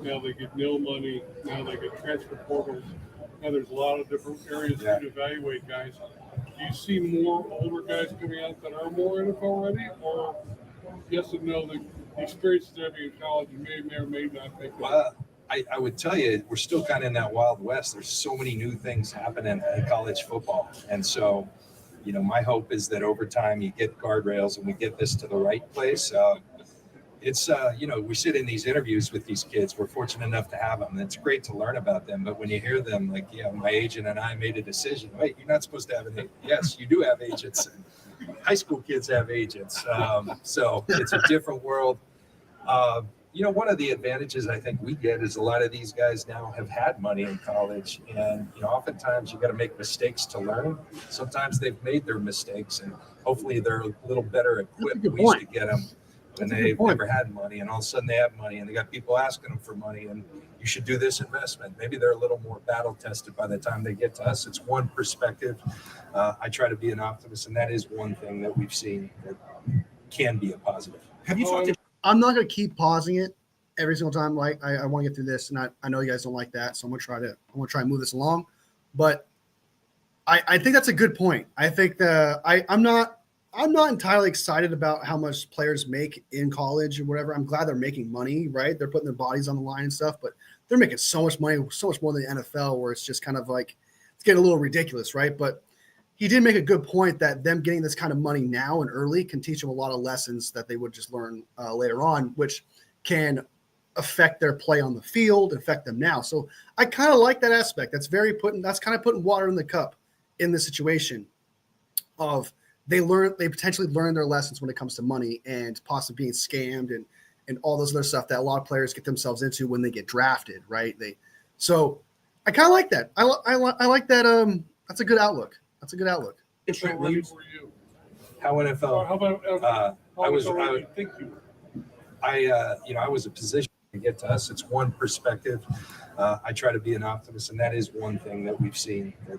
now they get nil money. Now they get transfer portals. Now there's a lot of different areas Yeah. to evaluate guys. Do you see more older guys coming out that are more NFL ready, or yes and no, the experience they're having in college may or may not make that? Well, I would tell you, we're still kind of in that Wild West. There's so many new things happening in college football. And so, my hope is that over time you get guardrails and we get this to the right place. It's, we sit in these interviews with these kids. We're fortunate enough to have them. And it's great to learn about them. But when you hear them, like, my agent and I made a decision. Wait, you're not supposed to have an agent. Yes, you do have agents. High school kids have agents. So it's a different world. One of the advantages I think we get is a lot of these guys now have had money in college, and oftentimes you got to make mistakes to learn. Sometimes they've made their mistakes, and hopefully they're a little better equipped. good We used to point. get them when That's a good they've point. never had money, and all of a sudden they have money, and they got people asking them for money, and you should do this investment. Maybe they're a little more battle tested by the time they get to us. It's one perspective. I try to be an optimist, and that is one thing that we've seen that can be a positive. Have you talked to I'm not going to keep pausing it every single time. Like I want to get through this, and I know you guys don't like that, so I'm going to try and move this along. But I think that's a good point. I think I'm not entirely excited about how much players make in college or whatever. I'm glad they're making money, right? They're putting their bodies on the line and stuff, but they're making so much money, so much more than the NFL, where it's just kind of like it's getting a little ridiculous, right? But he did make a good point that them getting this kind of money now and early can teach them a lot of lessons that they would just learn later on, which can affect their play on the field, affect them now. So I kind of like that aspect. That's kind of putting water in the cup in the situation of they potentially learn their lessons when it comes to money and possibly being scammed and all those other stuff that a lot of players get themselves into when they get drafted, right? So I kind of like that. I like that. That's a good outlook. That's a good outlook. How ready were you? How Or NFL? how about I was- how ready I- do you think you were? I was a position to get to us. It's one perspective. I try to be an optimist, and that is one thing that we've seen that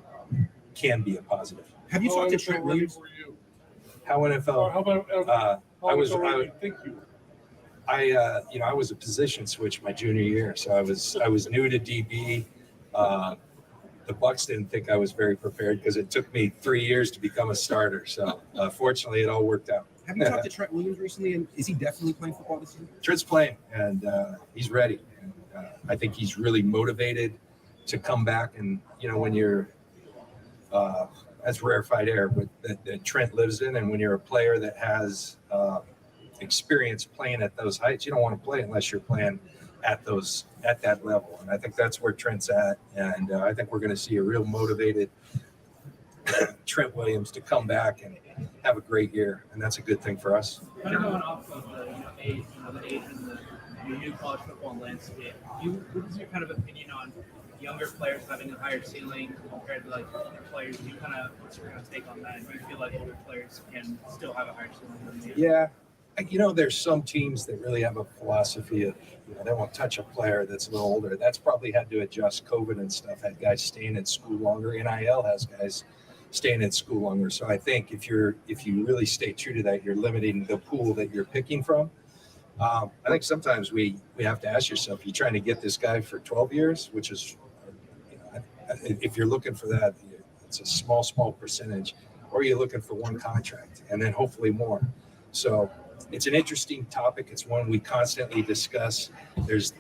can be a positive. have you talked to NFL Trent ready Williams? were you? How Or NFL? how about I was- how ready I- do you think you were? I was a position switch my junior year, so I was new to DB. The Bucks didn't think I was very prepared because it took me 3 years to become a starter. So fortunately, it all worked out. Have you talked to Trent Williams recently, and is he definitely playing football this season? Trent's playing, and he's ready. And, I think he's really motivated to come back. And when you're that's rarefied air that Trent lives in, and when you're a player that has experience playing at those heights, you don't want to play unless you're playing at that level. And I think that's where Trent's at. And I think we're going to see a real motivated Trent Williams to come back and have a great year, and that's a good thing for us. Kind of going off of the age and the new college football landscape, what is your kind of opinion on younger players having a higher ceiling compared to like older players? What's your kind of take on that? Do you feel like older players can still have a higher ceiling than the Yeah. There's some teams that really have a philosophy of, they won't touch a player that's a little older. That's probably had to adjust COVID and stuff, had guys staying in school longer. NIL has guys staying in school longer. So I think if you really stay true to that, you're limiting the pool that you're picking from. I think sometimes we have to ask yourself, you're trying to get this guy for 12 years, which is, if you're looking for that, it's a small percentage, or you're looking for one contract and then hopefully more. So it's an interesting topic. It's one we constantly discuss. There's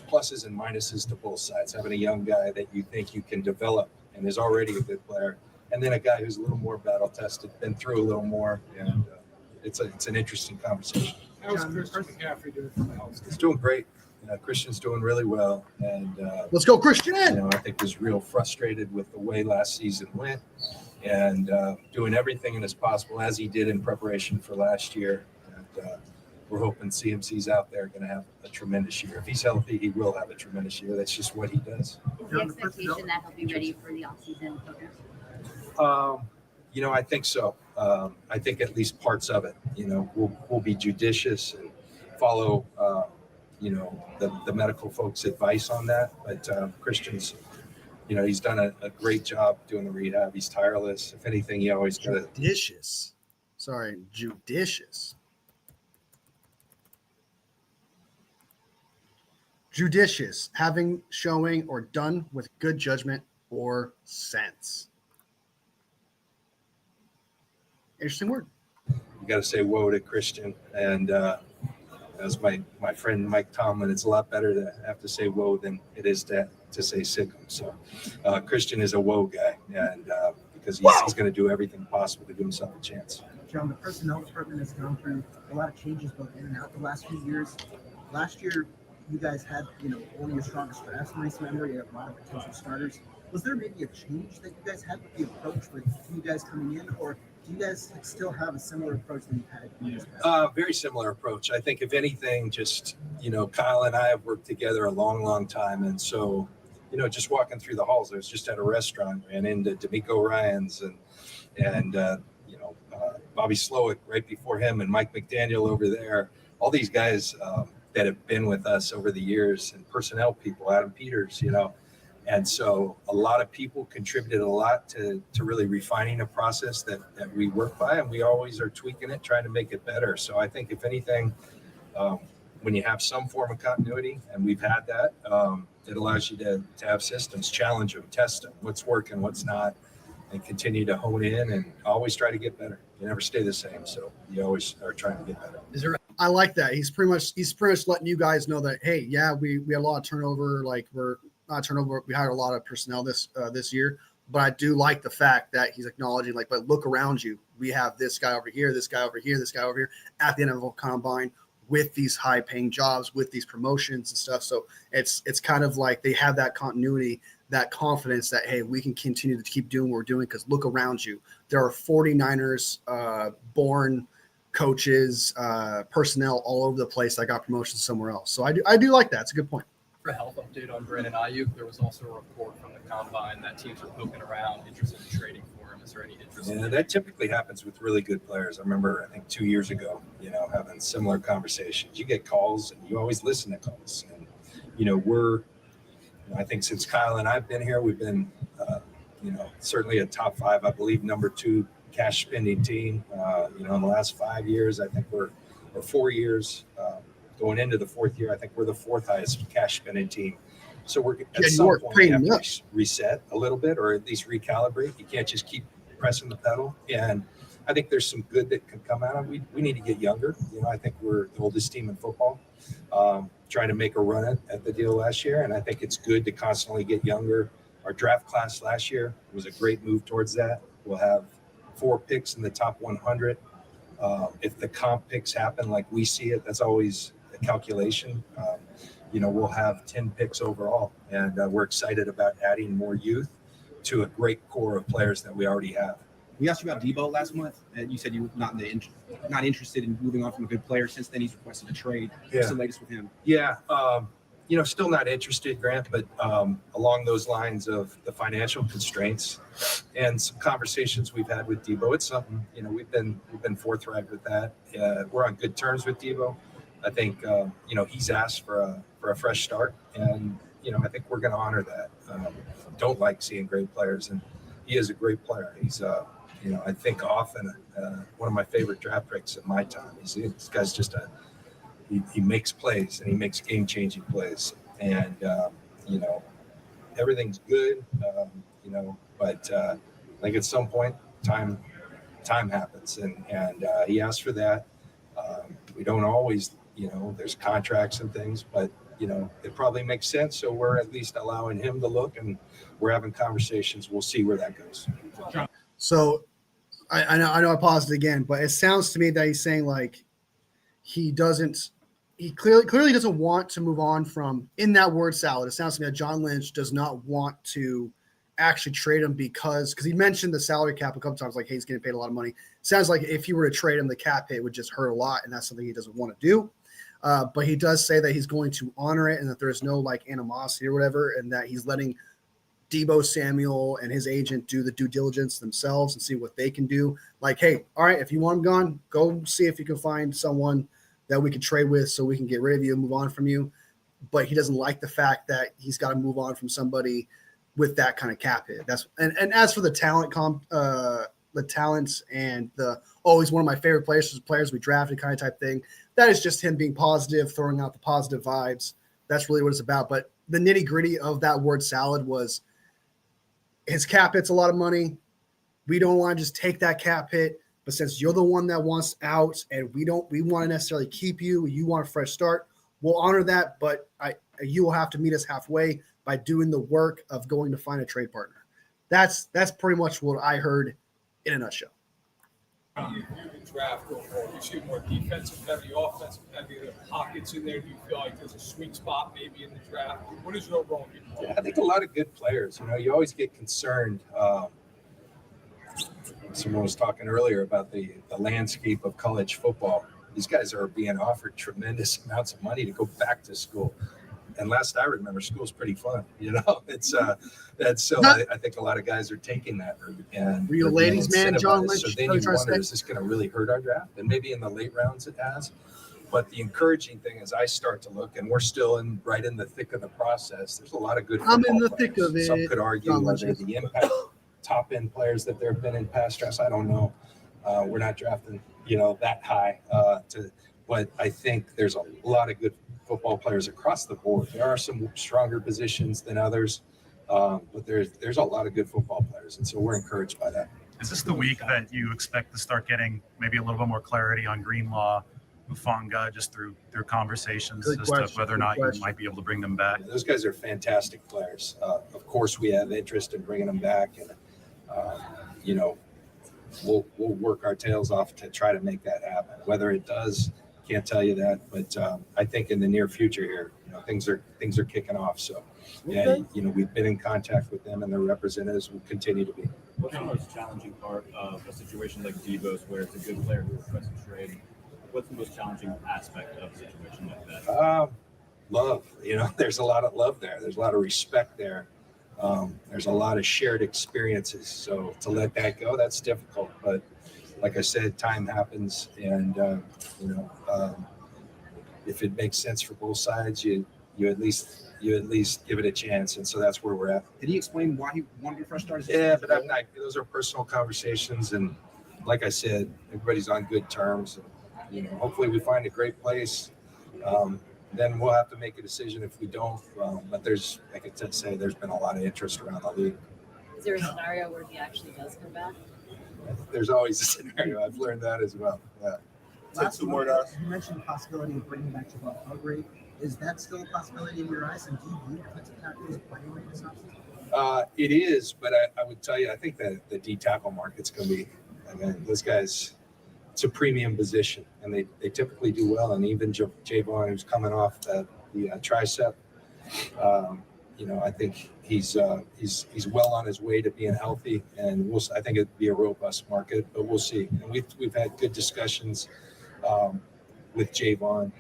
pluses and minuses to both sides. Having a young guy that you think you can develop and is already a good player, and then a guy who's a little more battle tested, been through a little more, and it's an interesting conversation. How's Christian McCaffrey doing for the house? He's doing great. Christian's doing really well, and Let's go, Christian. I think was real frustrated with the way last season went, and doing everything as possible as he did in preparation for last year. And we're hoping CMC's out there going to have a tremendous year. If he's healthy, he will have a tremendous year. That's just what he does. Is the expectation that he'll be ready for the offseason program? I think so. I think at least parts of it. We'll be judicious and follow the medical folks' advice on that. But Christian's, he's done a great job doing the rehab. He's tireless. If anything, he always got to Judicious. Judicious, having, showing, or done with good judgment or sense. Interesting word. You got to say whoa to Christian. And as my friend Mike Tomlin, it's a lot better to have to say whoa than it is to say sick. So Christian is a whoa guy, and because he's going to do everything possible to give himself a chance. John, the personnel department has gone through a lot of changes both in and out the last few years. Last year, you guys had, one of your strongest drafts in recent memory, a lot of potential starters. Was there maybe a change that you guys had with the approach with you guys coming in, or do you guys still have a similar approach that you've had in years past? Very similar approach. I think if anything, just, Kyle and I have worked together a long, long time. And so, just walking through the halls, I was just at a restaurant, ran into D'Amico Ryans and Bobby Slowick right before him, and Mike McDaniel over there. All these guys that have been with us over the years, and personnel people, Adam Peters, And so a lot of people contributed a lot to really refining a process that we work by, and we always are tweaking it, trying to make it better. So I think if anything, when you have some form of continuity, and we've had that, it allows you to have systems, challenge them, test them, what's working, what's not, and continue to hone in and always try to get better. You never stay the same. So you always are trying to get better. I like that. He's pretty much letting you guys know that, hey, yeah, we had a lot of turnover. Like we hired a lot of personnel this year, but I do like the fact that he's acknowledging, like, but look around you. We have this guy over here, this guy over here, this guy over here at the NFL Combine with these high paying jobs, with these promotions and stuff. So it's kind of like they have that continuity, that confidence that, hey, we can continue to keep doing what we're doing, because look around you. There are 49ers born coaches, personnel all over the place that got promotions somewhere else. So I do like that. It's a good point. For a health update on Brandon Ayuk, there was also a report from the Combine that teams are poking around, interested in trading for him. Is there any interest? Yeah, that typically happens with really good players. I remember, I think 2 years ago, having similar conversations. You get calls, and you always listen to calls. And, I think since Kyle and I've been here, we've been, certainly a top 5, I believe, number 2 cash spending team. In the last 5 years, I think or 4 years, going into the 4th year, I think we're the 4th highest cash spending team. So we're at some point we have to reset a little bit, or at least recalibrate. You can't just keep pressing the pedal. And I think there's some good that can come out of it. We need to get younger. I think we're the oldest team in football, trying to make a run at the deal last year. And I think it's good to constantly get younger. Our draft class last year was a great move towards that. We'll have 4 picks in the top 100. If the comp picks happen like we see it, that's always a calculation. We'll have 10 picks overall, and we're excited about adding more youth to a great core of players that we already have. We asked you about Debo last month, and you said you were not interested in moving on from a good player. Since then, he's requested a trade. What's the latest with him? Yeah, still not interested, Grant, but along those lines of the financial constraints and some conversations we've had with Debo, it's something, we've been forthright with that. We're on good terms with Debo. I think, he's asked for a fresh start, and, I think we're going to honor that. Don't like seeing great players, and he is a great player. He's, I think often one of my favorite draft picks in my time. This guy's just he makes plays, and he makes game-changing plays, and everything's good, but I think at some point time happens, and he asked for that. We don't always, there's contracts and things, but it probably makes sense. So we're at least allowing him to look, and we're having conversations. We'll see where that goes. So I know I paused it again, but it sounds to me that he's saying like he clearly doesn't want to move on from, in that word salad, it sounds to me that John Lynch does not want to actually trade him because he mentioned the salary cap a couple times, like, hey, he's getting paid a lot of money. Sounds like if you were to trade him, the cap hit would just hurt a lot, and that's something he doesn't want to do. But he does say that he's going to honor it and that there's no like animosity or whatever, and that he's letting Debo Samuel and his agent do the due diligence themselves and see what they can do. Like, hey, all right, if you want him gone, go see if you can find someone that we can trade with so we can get rid of you and move on from you. But he doesn't like the fact that he's got to move on from somebody with that kind of cap hit. And as for the the talents and he's one of my favorite players we drafted kind of type thing, that is just him being positive, throwing out the positive vibes. That's really what it's about. But the nitty gritty of that word salad was his cap hit's a lot of money. We don't want to just take that cap hit, but since you're the one that wants out and we want to necessarily keep you, you want a fresh start, we'll honor that. But you will have to meet us halfway by doing the work of going to find a trade partner. That's pretty much what I heard in a nutshell. You view the draft overall? You see more defensive heavy, offensive heavy. There are pockets in there. Do you feel like there's a sweet spot maybe in the draft? What is your overall view? Yeah, I think a lot of good players. You always get concerned. Someone was talking earlier about the landscape of college football. These guys are being offered tremendous amounts of money to go back to school. And last I remember, school's pretty fun. It's so I think a lot of guys are taking that route. And real ladies, man, John Lynch. So then you wonder, is this going to really hurt our draft? And maybe in the late rounds it has. But the encouraging thing is I start to look, and we're still right in the thick of the process. There's a lot of good football I'm in the players. thick of it. Some could argue whether the impact top end players that there have been in past drafts. I don't know. We're not drafting, that high. But I think there's a lot of good football players across the board. There are some stronger positions than others, but there's a lot of good football players, and so we're encouraged by that. Is this the week that you expect to start getting maybe a little bit more clarity on Greenlaw, Hufanga, just through conversations as to whether or not you might be able to bring them back? Those guys are fantastic players. Of course, we have interest in bringing them back, and we'll work our tails off to try to make that happen. Whether it does, can't tell you that, but I think in the near future here, things are kicking off. So, yeah, we've been in contact with them, and their representatives will continue to be. What's the most challenging part of a situation like Debo's, where it's a good player who requests a trade? What's the most challenging aspect of a situation like that? Love. There's a lot of love there. There's a lot of respect there. There's a lot of shared experiences. So to let that go, that's difficult. But like I said, time happens, and if it makes sense for both sides, you at least give it a chance, and so that's where we're at. Did he explain why he wanted a fresh start? Yeah, but I'm not. Those are personal conversations, and like I said, everybody's on good terms. And, hopefully we find a great place. Then we'll have to make a decision if we don't. But there's been a lot of interest around the league. Is there a scenario where he actually does come back? there's always a scenario. I've learned that as well. Yeah. Last one, you mentioned the possibility of bringing back Javon Hargrave. Is that still a possibility in your eyes? And do you view defensive tackle as a priority this offseason? It is, but I would tell you, I think that the D tackle market's going to be, I mean, those guys, it's a premium position, and they typically do well. And even Javon, who's coming off the tricep, I think he's well on his way to being healthy, and I think it'd be a robust market, but we'll see. And we've had good discussions with Javon.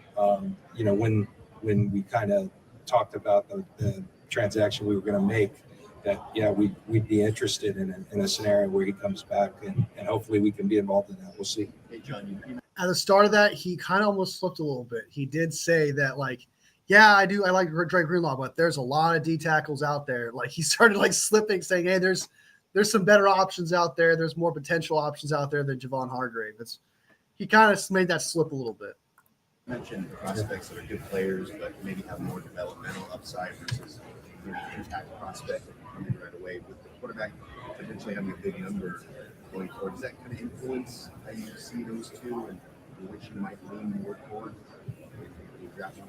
When we kind of talked about the transaction we were going to make, that we'd be interested in a scenario where he comes back, and hopefully we can be involved in that. We'll see. Hey, John, At the start of that, he kind of almost slipped a little bit. He did say that, like, yeah, I do. I like Dre Greenlaw, but there's a lot of D tackles out there. Like, he started like slipping, saying, hey, there's some better options out there. There's more potential options out there than Javon Hargrave. He kind of made that slip a little bit. You mentioned prospects that are good players, but maybe have more developmental upside versus an impact prospect that can come in right away. With the quarterback potentially having a big number going forward, does that kind of influence how you see those two and which you might lean more toward?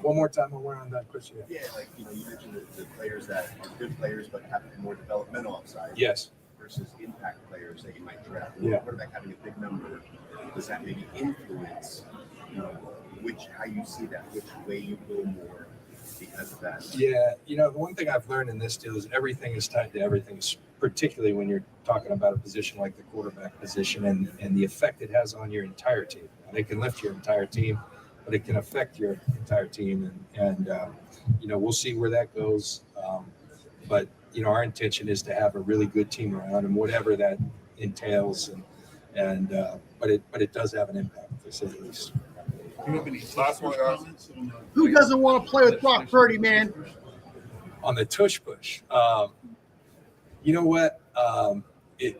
One more time, we're on that question. Yeah, like you mentioned the players that are good players but have more developmental upside. Yes. Versus impact players that you might draft. Yeah. Quarterback having a big number, does that maybe influence how you see that, which way you go more because of that? Yeah, the one thing I've learned in this deal is everything is tied to everything, particularly when you're talking about a position like the quarterback position and the effect it has on your entire team. And it can lift your entire team, but it can affect your entire team. And we'll see where that goes. But our intention is to have a really good team around, and whatever that entails. But it does have an impact, to say the least. Last one, Who doesn't want to play with Brock Purdy, man? On the tush push, you know what? This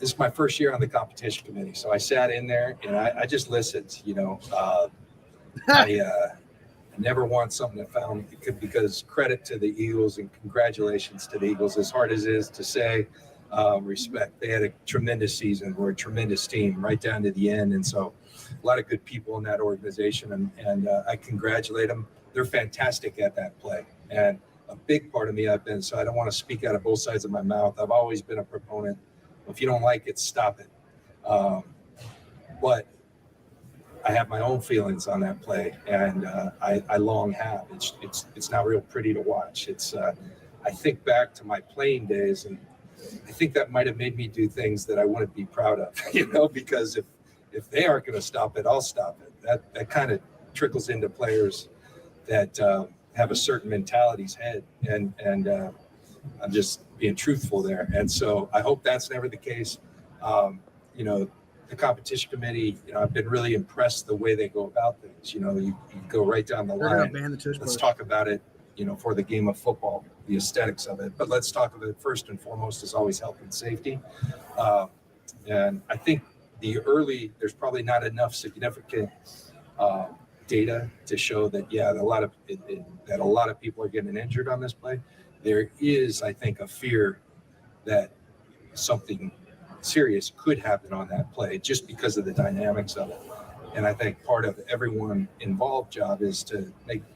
is my first year on the competition committee, so I sat in there and I just listened. I never want something that found because credit to the Eagles and congratulations to the Eagles. As hard as it is to say, respect. They had a tremendous season. We're a tremendous team right down to the end, and so a lot of good people in that organization, and I congratulate them. They're fantastic at that play, and a big part of me so I don't want to speak out of both sides of my mouth. I've always been a proponent. If you don't like it, stop it. But I have my own feelings on that play, and I long have. It's not real pretty to watch. I think back to my playing days, and I think that might have made me do things that I wouldn't be proud of, because if they aren't going to stop it, I'll stop it. That kind of trickles into players that have a certain mentality's head, and I'm just being truthful there. And so I hope that's never the case. The competition committee, I've been really impressed the way they go about things. You go right down the line. Let's talk about it, for the game of football, the aesthetics of it. But let's talk about it first and foremost is always health and safety. And I think there's probably not enough significant data to show that, that a lot of people are getting injured on this play. There is, I think, a fear that something serious could happen on that play just because of the dynamics of it. And I think part of everyone involved job is to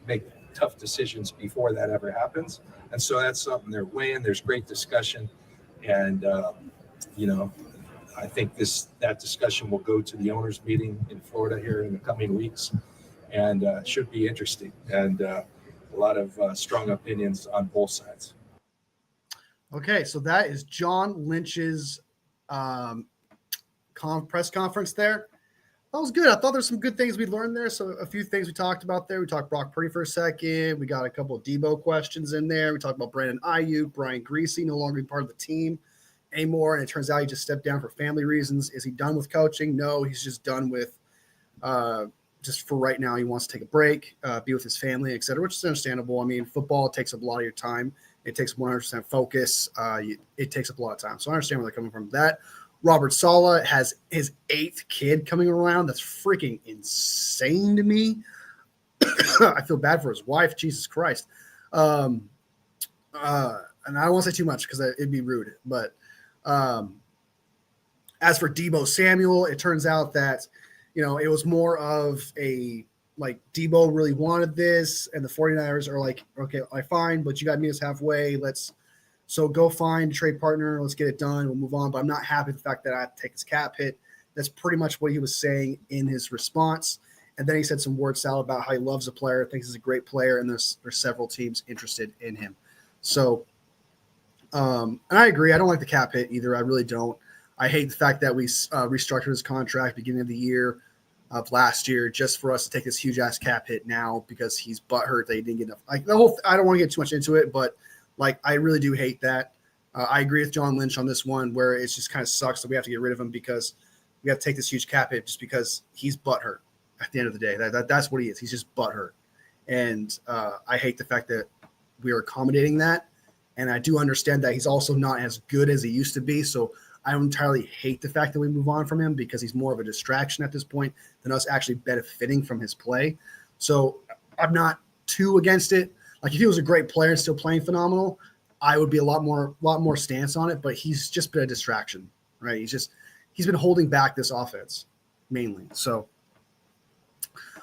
make tough decisions before that ever happens. And so that's something they're weighing. There's great discussion. And, I think that discussion will go to the owners meeting in Florida here in the coming weeks, and should be interesting, and a lot of strong opinions on both sides. Okay, so that is John Lynch's press conference there. That was good. I thought there's some good things we learned there. So a few things we talked about there. We talked Brock Purdy for a second. We got a couple of Debo questions in there. We talked about Brandon Ayuk, Brian Greasy no longer being part of the team anymore, and it turns out he just stepped down for family reasons. Is he done with coaching? No, he's just done with just for right now. He wants to take a break, be with his family, et cetera, which is understandable. I mean, football takes up a lot of your time. It takes 100% focus. It takes up a lot of time. So I understand where they're coming from. That Robert Saleh has his 8th kid coming around. That's freaking insane to me. I feel bad for his wife. Jesus Christ. And I don't want to say too much because it'd be rude, but As for Debo Samuel, it turns out that, it was more of a, like, Debo really wanted this, and the 49ers are like, okay, fine, but you got to meet us halfway. So go find a trade partner. Let's get it done. We'll move on. But I'm not happy with the fact that I have to take his cap hit. That's pretty much what he was saying in his response. And then he said some word salad about how he loves the player, thinks he's a great player, and there's several teams interested in him. So, and I agree. I don't like the cap hit either. I really don't. I hate the fact that we restructured his contract beginning of the year of last year just for us to take this huge ass cap hit now because he's butthurt that he didn't get enough. Like I don't want to get too much into it, but like I really do hate that. I agree with John Lynch on this one where it just kind of sucks that we have to get rid of him because we have to take this huge cap hit just because he's butthurt at the end of the day. That's what he is. He's just butthurt. And I hate the fact that we are accommodating that. And I do understand that he's also not as good as he used to be. So I don't entirely hate the fact that we move on from him because he's more of a distraction at this point than us actually benefiting from his play. So I'm not too against it. Like if he was a great player and still playing phenomenal, I would be a lot more stance on it, but he's just been a distraction, right? He's been holding back this offense mainly. So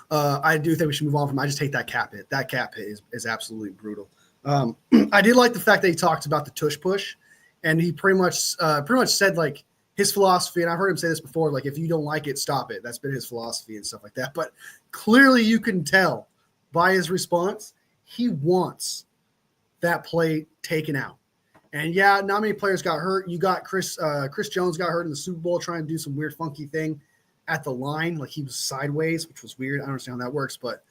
I do think we should move on from him. I just hate that cap hit. That cap hit is absolutely brutal. I did like the fact that he talked about the tush push. And he pretty much said like his philosophy, and I've heard him say this before, like if you don't like it, stop it. That's been his philosophy and stuff like that. But clearly you can tell by his response, he wants that play taken out. And yeah, not many players got hurt. You got Chris Jones got hurt in the Super Bowl trying to do some weird funky thing at the line, like he was sideways, which was weird. I don't understand how that works, but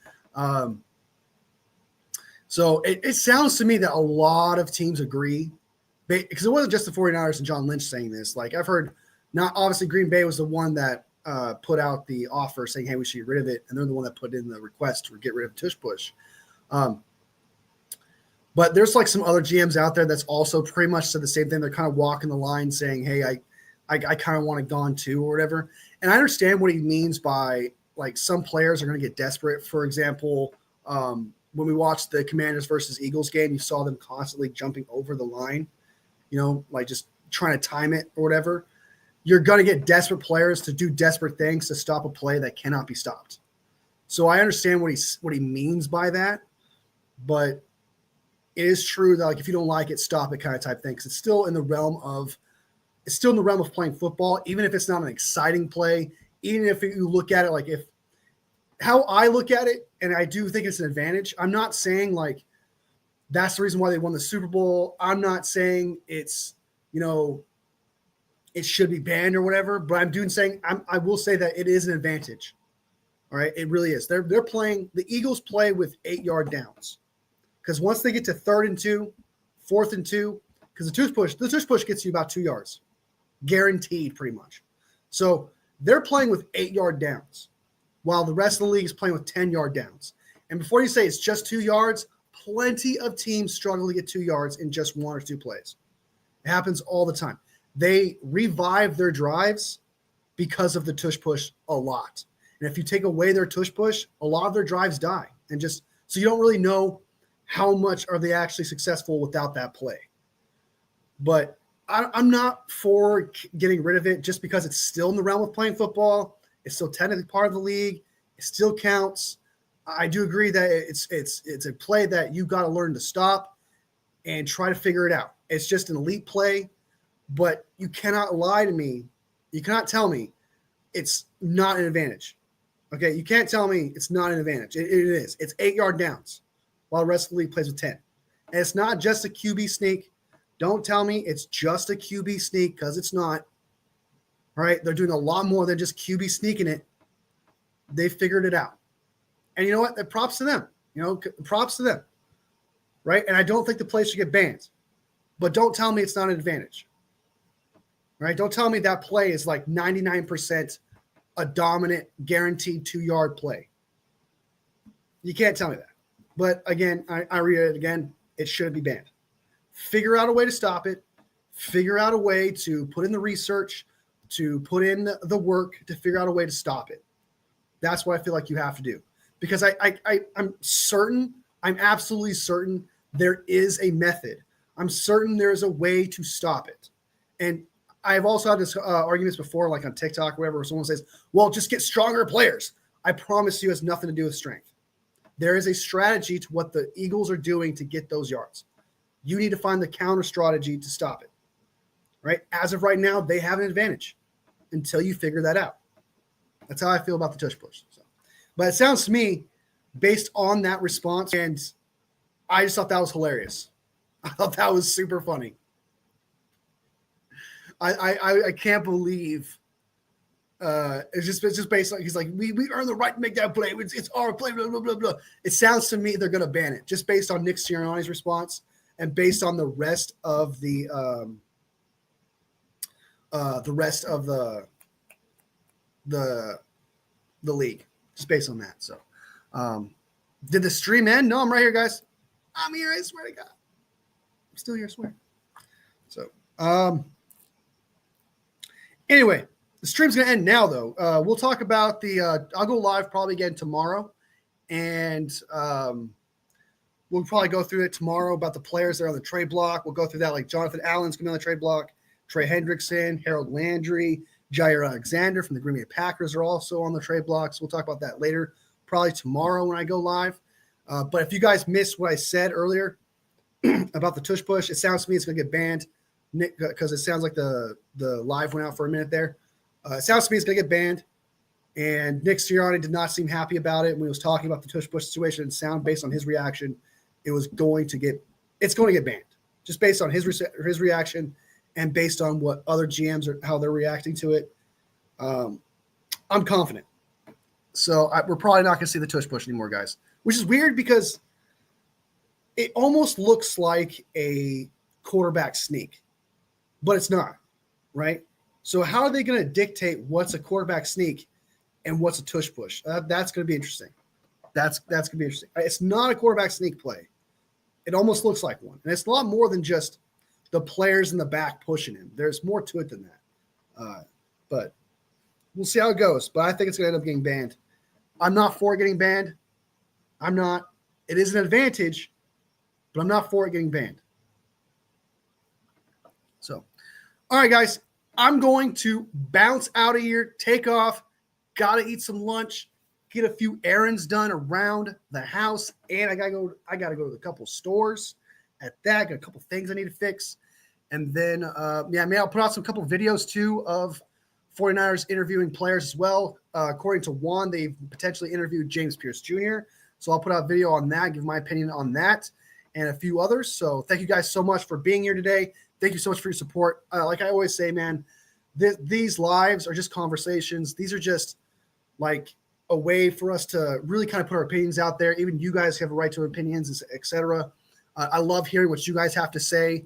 so it sounds to me that a lot of teams agree. Because it wasn't just the 49ers and John Lynch saying this. Like I've heard, not obviously Green Bay was the one that put out the offer saying, hey, we should get rid of it. And they're the one that put in the request to get rid of tush push. But there's like some other GMs out there that's also pretty much said the same thing. They're kind of walking the line saying, hey, I kind of want it gone too or whatever. And I understand what he means by like some players are going to get desperate. For example, when we watched the Commanders versus Eagles game, you saw them constantly jumping over the line. Like just trying to time it or whatever. You're going to get desperate players to do desperate things to stop a play that cannot be stopped. So I understand what he means by that, but it is true that like if you don't like it, stop it kind of type thing. Because it's still in the realm of playing football, even if it's not an exciting play. Even if you look at it like how I look at it, and I do think it's an advantage. I'm not saying like that's the reason why they won the Super Bowl. I'm not saying it's, it should be banned or whatever, but I will say that it is an advantage. All right. It really is. They're playing, the Eagles play with 8-yard downs because once they get to 3rd and 2, 4th and 2, because the tush push gets you about 2 yards, guaranteed pretty much. So they're playing with 8-yard downs while the rest of the league is playing with 10-yard downs. And before you say it's just 2 yards, plenty of teams struggle to get 2 yards in just 1 or 2 plays. It happens all the time. They revive their drives because of the tush push a lot. And if you take away their tush push, a lot of their drives die. And just so you don't really know how much are they actually successful without that play. But I'm not for getting rid of it just because it's still in the realm of playing football. It's still technically part of the league. It still counts. I do agree that it's a play that you got to learn to stop and try to figure it out. It's just an elite play, but you cannot lie to me. You cannot tell me it's not an advantage. Okay, you can't tell me it's not an advantage. It is. It's 8-yard downs while the rest of the league plays with 10. And it's not just a QB sneak. Don't tell me it's just a QB sneak because it's not. All right, they're doing a lot more than just QB sneaking it. They figured it out. And you know what? Props to them. Props to them. Right? And I don't think the play should get banned. But don't tell me it's not an advantage. Right? Don't tell me that play is like 99% a dominant, guaranteed 2-yard play. You can't tell me that. But again, I read it again. It should be banned. Figure out a way to stop it. Figure out a way to put in the research, to put in the work to figure out a way to stop it. That's what I feel like you have to do. Because I'm certain, I'm absolutely certain there is a method. I'm certain there's a way to stop it. And I've also had this arguments before, like on TikTok, or whatever, where someone says, well, just get stronger players. I promise you it has nothing to do with strength. There is a strategy to what the Eagles are doing to get those yards. You need to find the counter strategy to stop it, right? As of right now, they have an advantage until you figure that out. That's how I feel about the tush push. So, but it sounds to me, based on that response, and I just thought that was hilarious. I thought that was super funny. I can't believe it's just based on, he's like, we earned the right to make that play. It's our play, blah, blah, blah, blah. It sounds to me they're going to ban it just based on Nick Sirianni's response and based on the rest of the league, just based on that. So did the stream end? No, I'm right here, guys. I'm here, I swear to God. I'm still here, I swear. So anyway, the stream's going to end now, though. We'll talk about I'll go live probably again tomorrow. And we'll probably go through it tomorrow about the players that are on the trade block. We'll go through that, like Jonathan Allen's going to be on the trade block. Trey Hendrickson, Harold Landry, Jair Alexander from the Green Bay Packers are also on the trade blocks. We'll talk about that later, probably tomorrow when I go live. But if you guys missed what I said earlier about the tush push, it sounds to me it's going to get banned because it sounds like the live went out for a minute there. It sounds to me it's going to get banned, and Nick Sirianni did not seem happy about it when he was talking about the tush push situation. And sound based on his reaction, it's going to get banned just based on his reaction and based on what other GMs are how they're reacting to it. I'm confident, so we're probably not going to see the tush push anymore, guys. Which is weird because it almost looks like a quarterback sneak, but it's not, right? So how are they going to dictate what's a quarterback sneak and what's a tush push? That's going to be interesting. That's going to be interesting. It's not a quarterback sneak play. It almost looks like one. And it's a lot more than just the players in the back pushing him. There's more to it than that. But we'll see how it goes. But I think it's going to end up getting banned. I'm not for getting banned. I'm not. It is an advantage, but I'm not for it getting banned. So, all right, guys. I'm going to bounce out of here, take off, got to eat some lunch, get a few errands done around the house, and I got to go to a couple stores at that, got a couple things I need to fix. And then, I'll put out some couple videos, too, of 49ers interviewing players as well. According to Juan, they've potentially interviewed James Pierce Jr., so I'll put out a video on that, give my opinion on that, and a few others. So thank you guys so much for being here today. Thank you so much for your support. Like I always say, man, these lives are just conversations. These are just like a way for us to really kind of put our opinions out there. Even you guys have a right to opinions, etc. I love hearing what you guys have to say.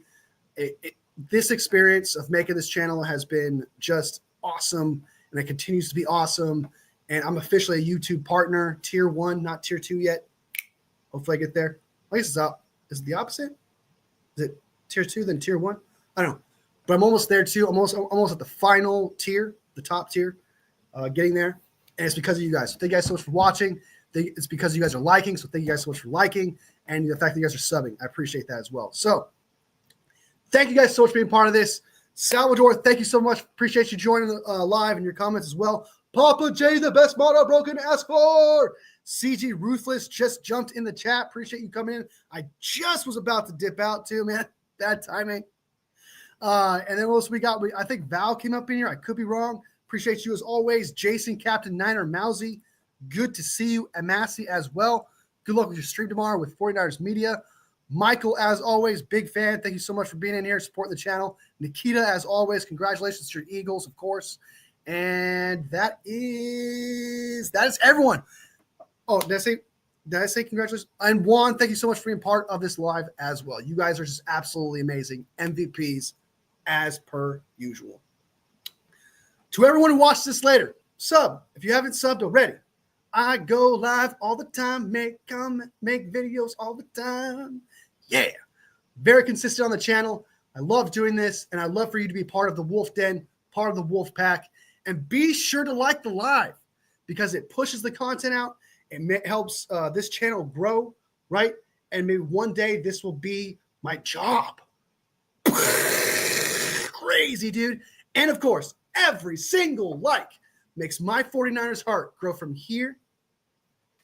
This experience of making this channel has been just awesome, and it continues to be awesome. And I'm officially a YouTube partner, tier 1, not tier 2 yet. Hopefully I get there. I guess it's up. Is it the opposite? Is it tier 2 then tier 1? I don't know. But I'm almost there too. I'm almost at the final tier, the top tier, getting there. And it's because of you guys. So thank you guys so much for watching. It's because you guys are liking. So thank you guys so much for liking. And the fact that you guys are subbing. I appreciate that as well. So thank you guys so much for being part of this. Salvador, thank you so much. Appreciate you joining live and your comments as well. Papa J, the best model broken ask for. CG Ruthless just jumped in the chat. Appreciate you coming in. I just was about to dip out too, man. Bad timing. And then what else we got? I think Val came up in here. I could be wrong. Appreciate you as always. Jason, Captain Niner, Mousy. Good to see you. And Massey as well. Good luck with your stream tomorrow with 49ers Media. Michael, as always, big fan. Thank you so much for being in here, supporting the channel. Nikita, as always, congratulations to your Eagles, of course. And that is everyone. Oh, did I say congratulations? And Juan, thank you so much for being part of this live as well. You guys are just absolutely amazing. MVPs as per usual. To everyone who watches this later, sub. If you haven't subbed already, I go live all the time, make videos all the time. Yeah. Very consistent on the channel. I love doing this, and I'd love for you to be part of the Wolf Den, part of the Wolf Pack. And be sure to like the live because it pushes the content out. It helps this channel grow, right? And maybe one day this will be my job. Crazy, dude. And of course, every single like makes my 49ers heart grow from here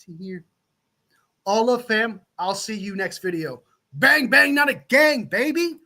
to here. All love, fam. I'll see you next video. Bang, bang, not a gang, baby.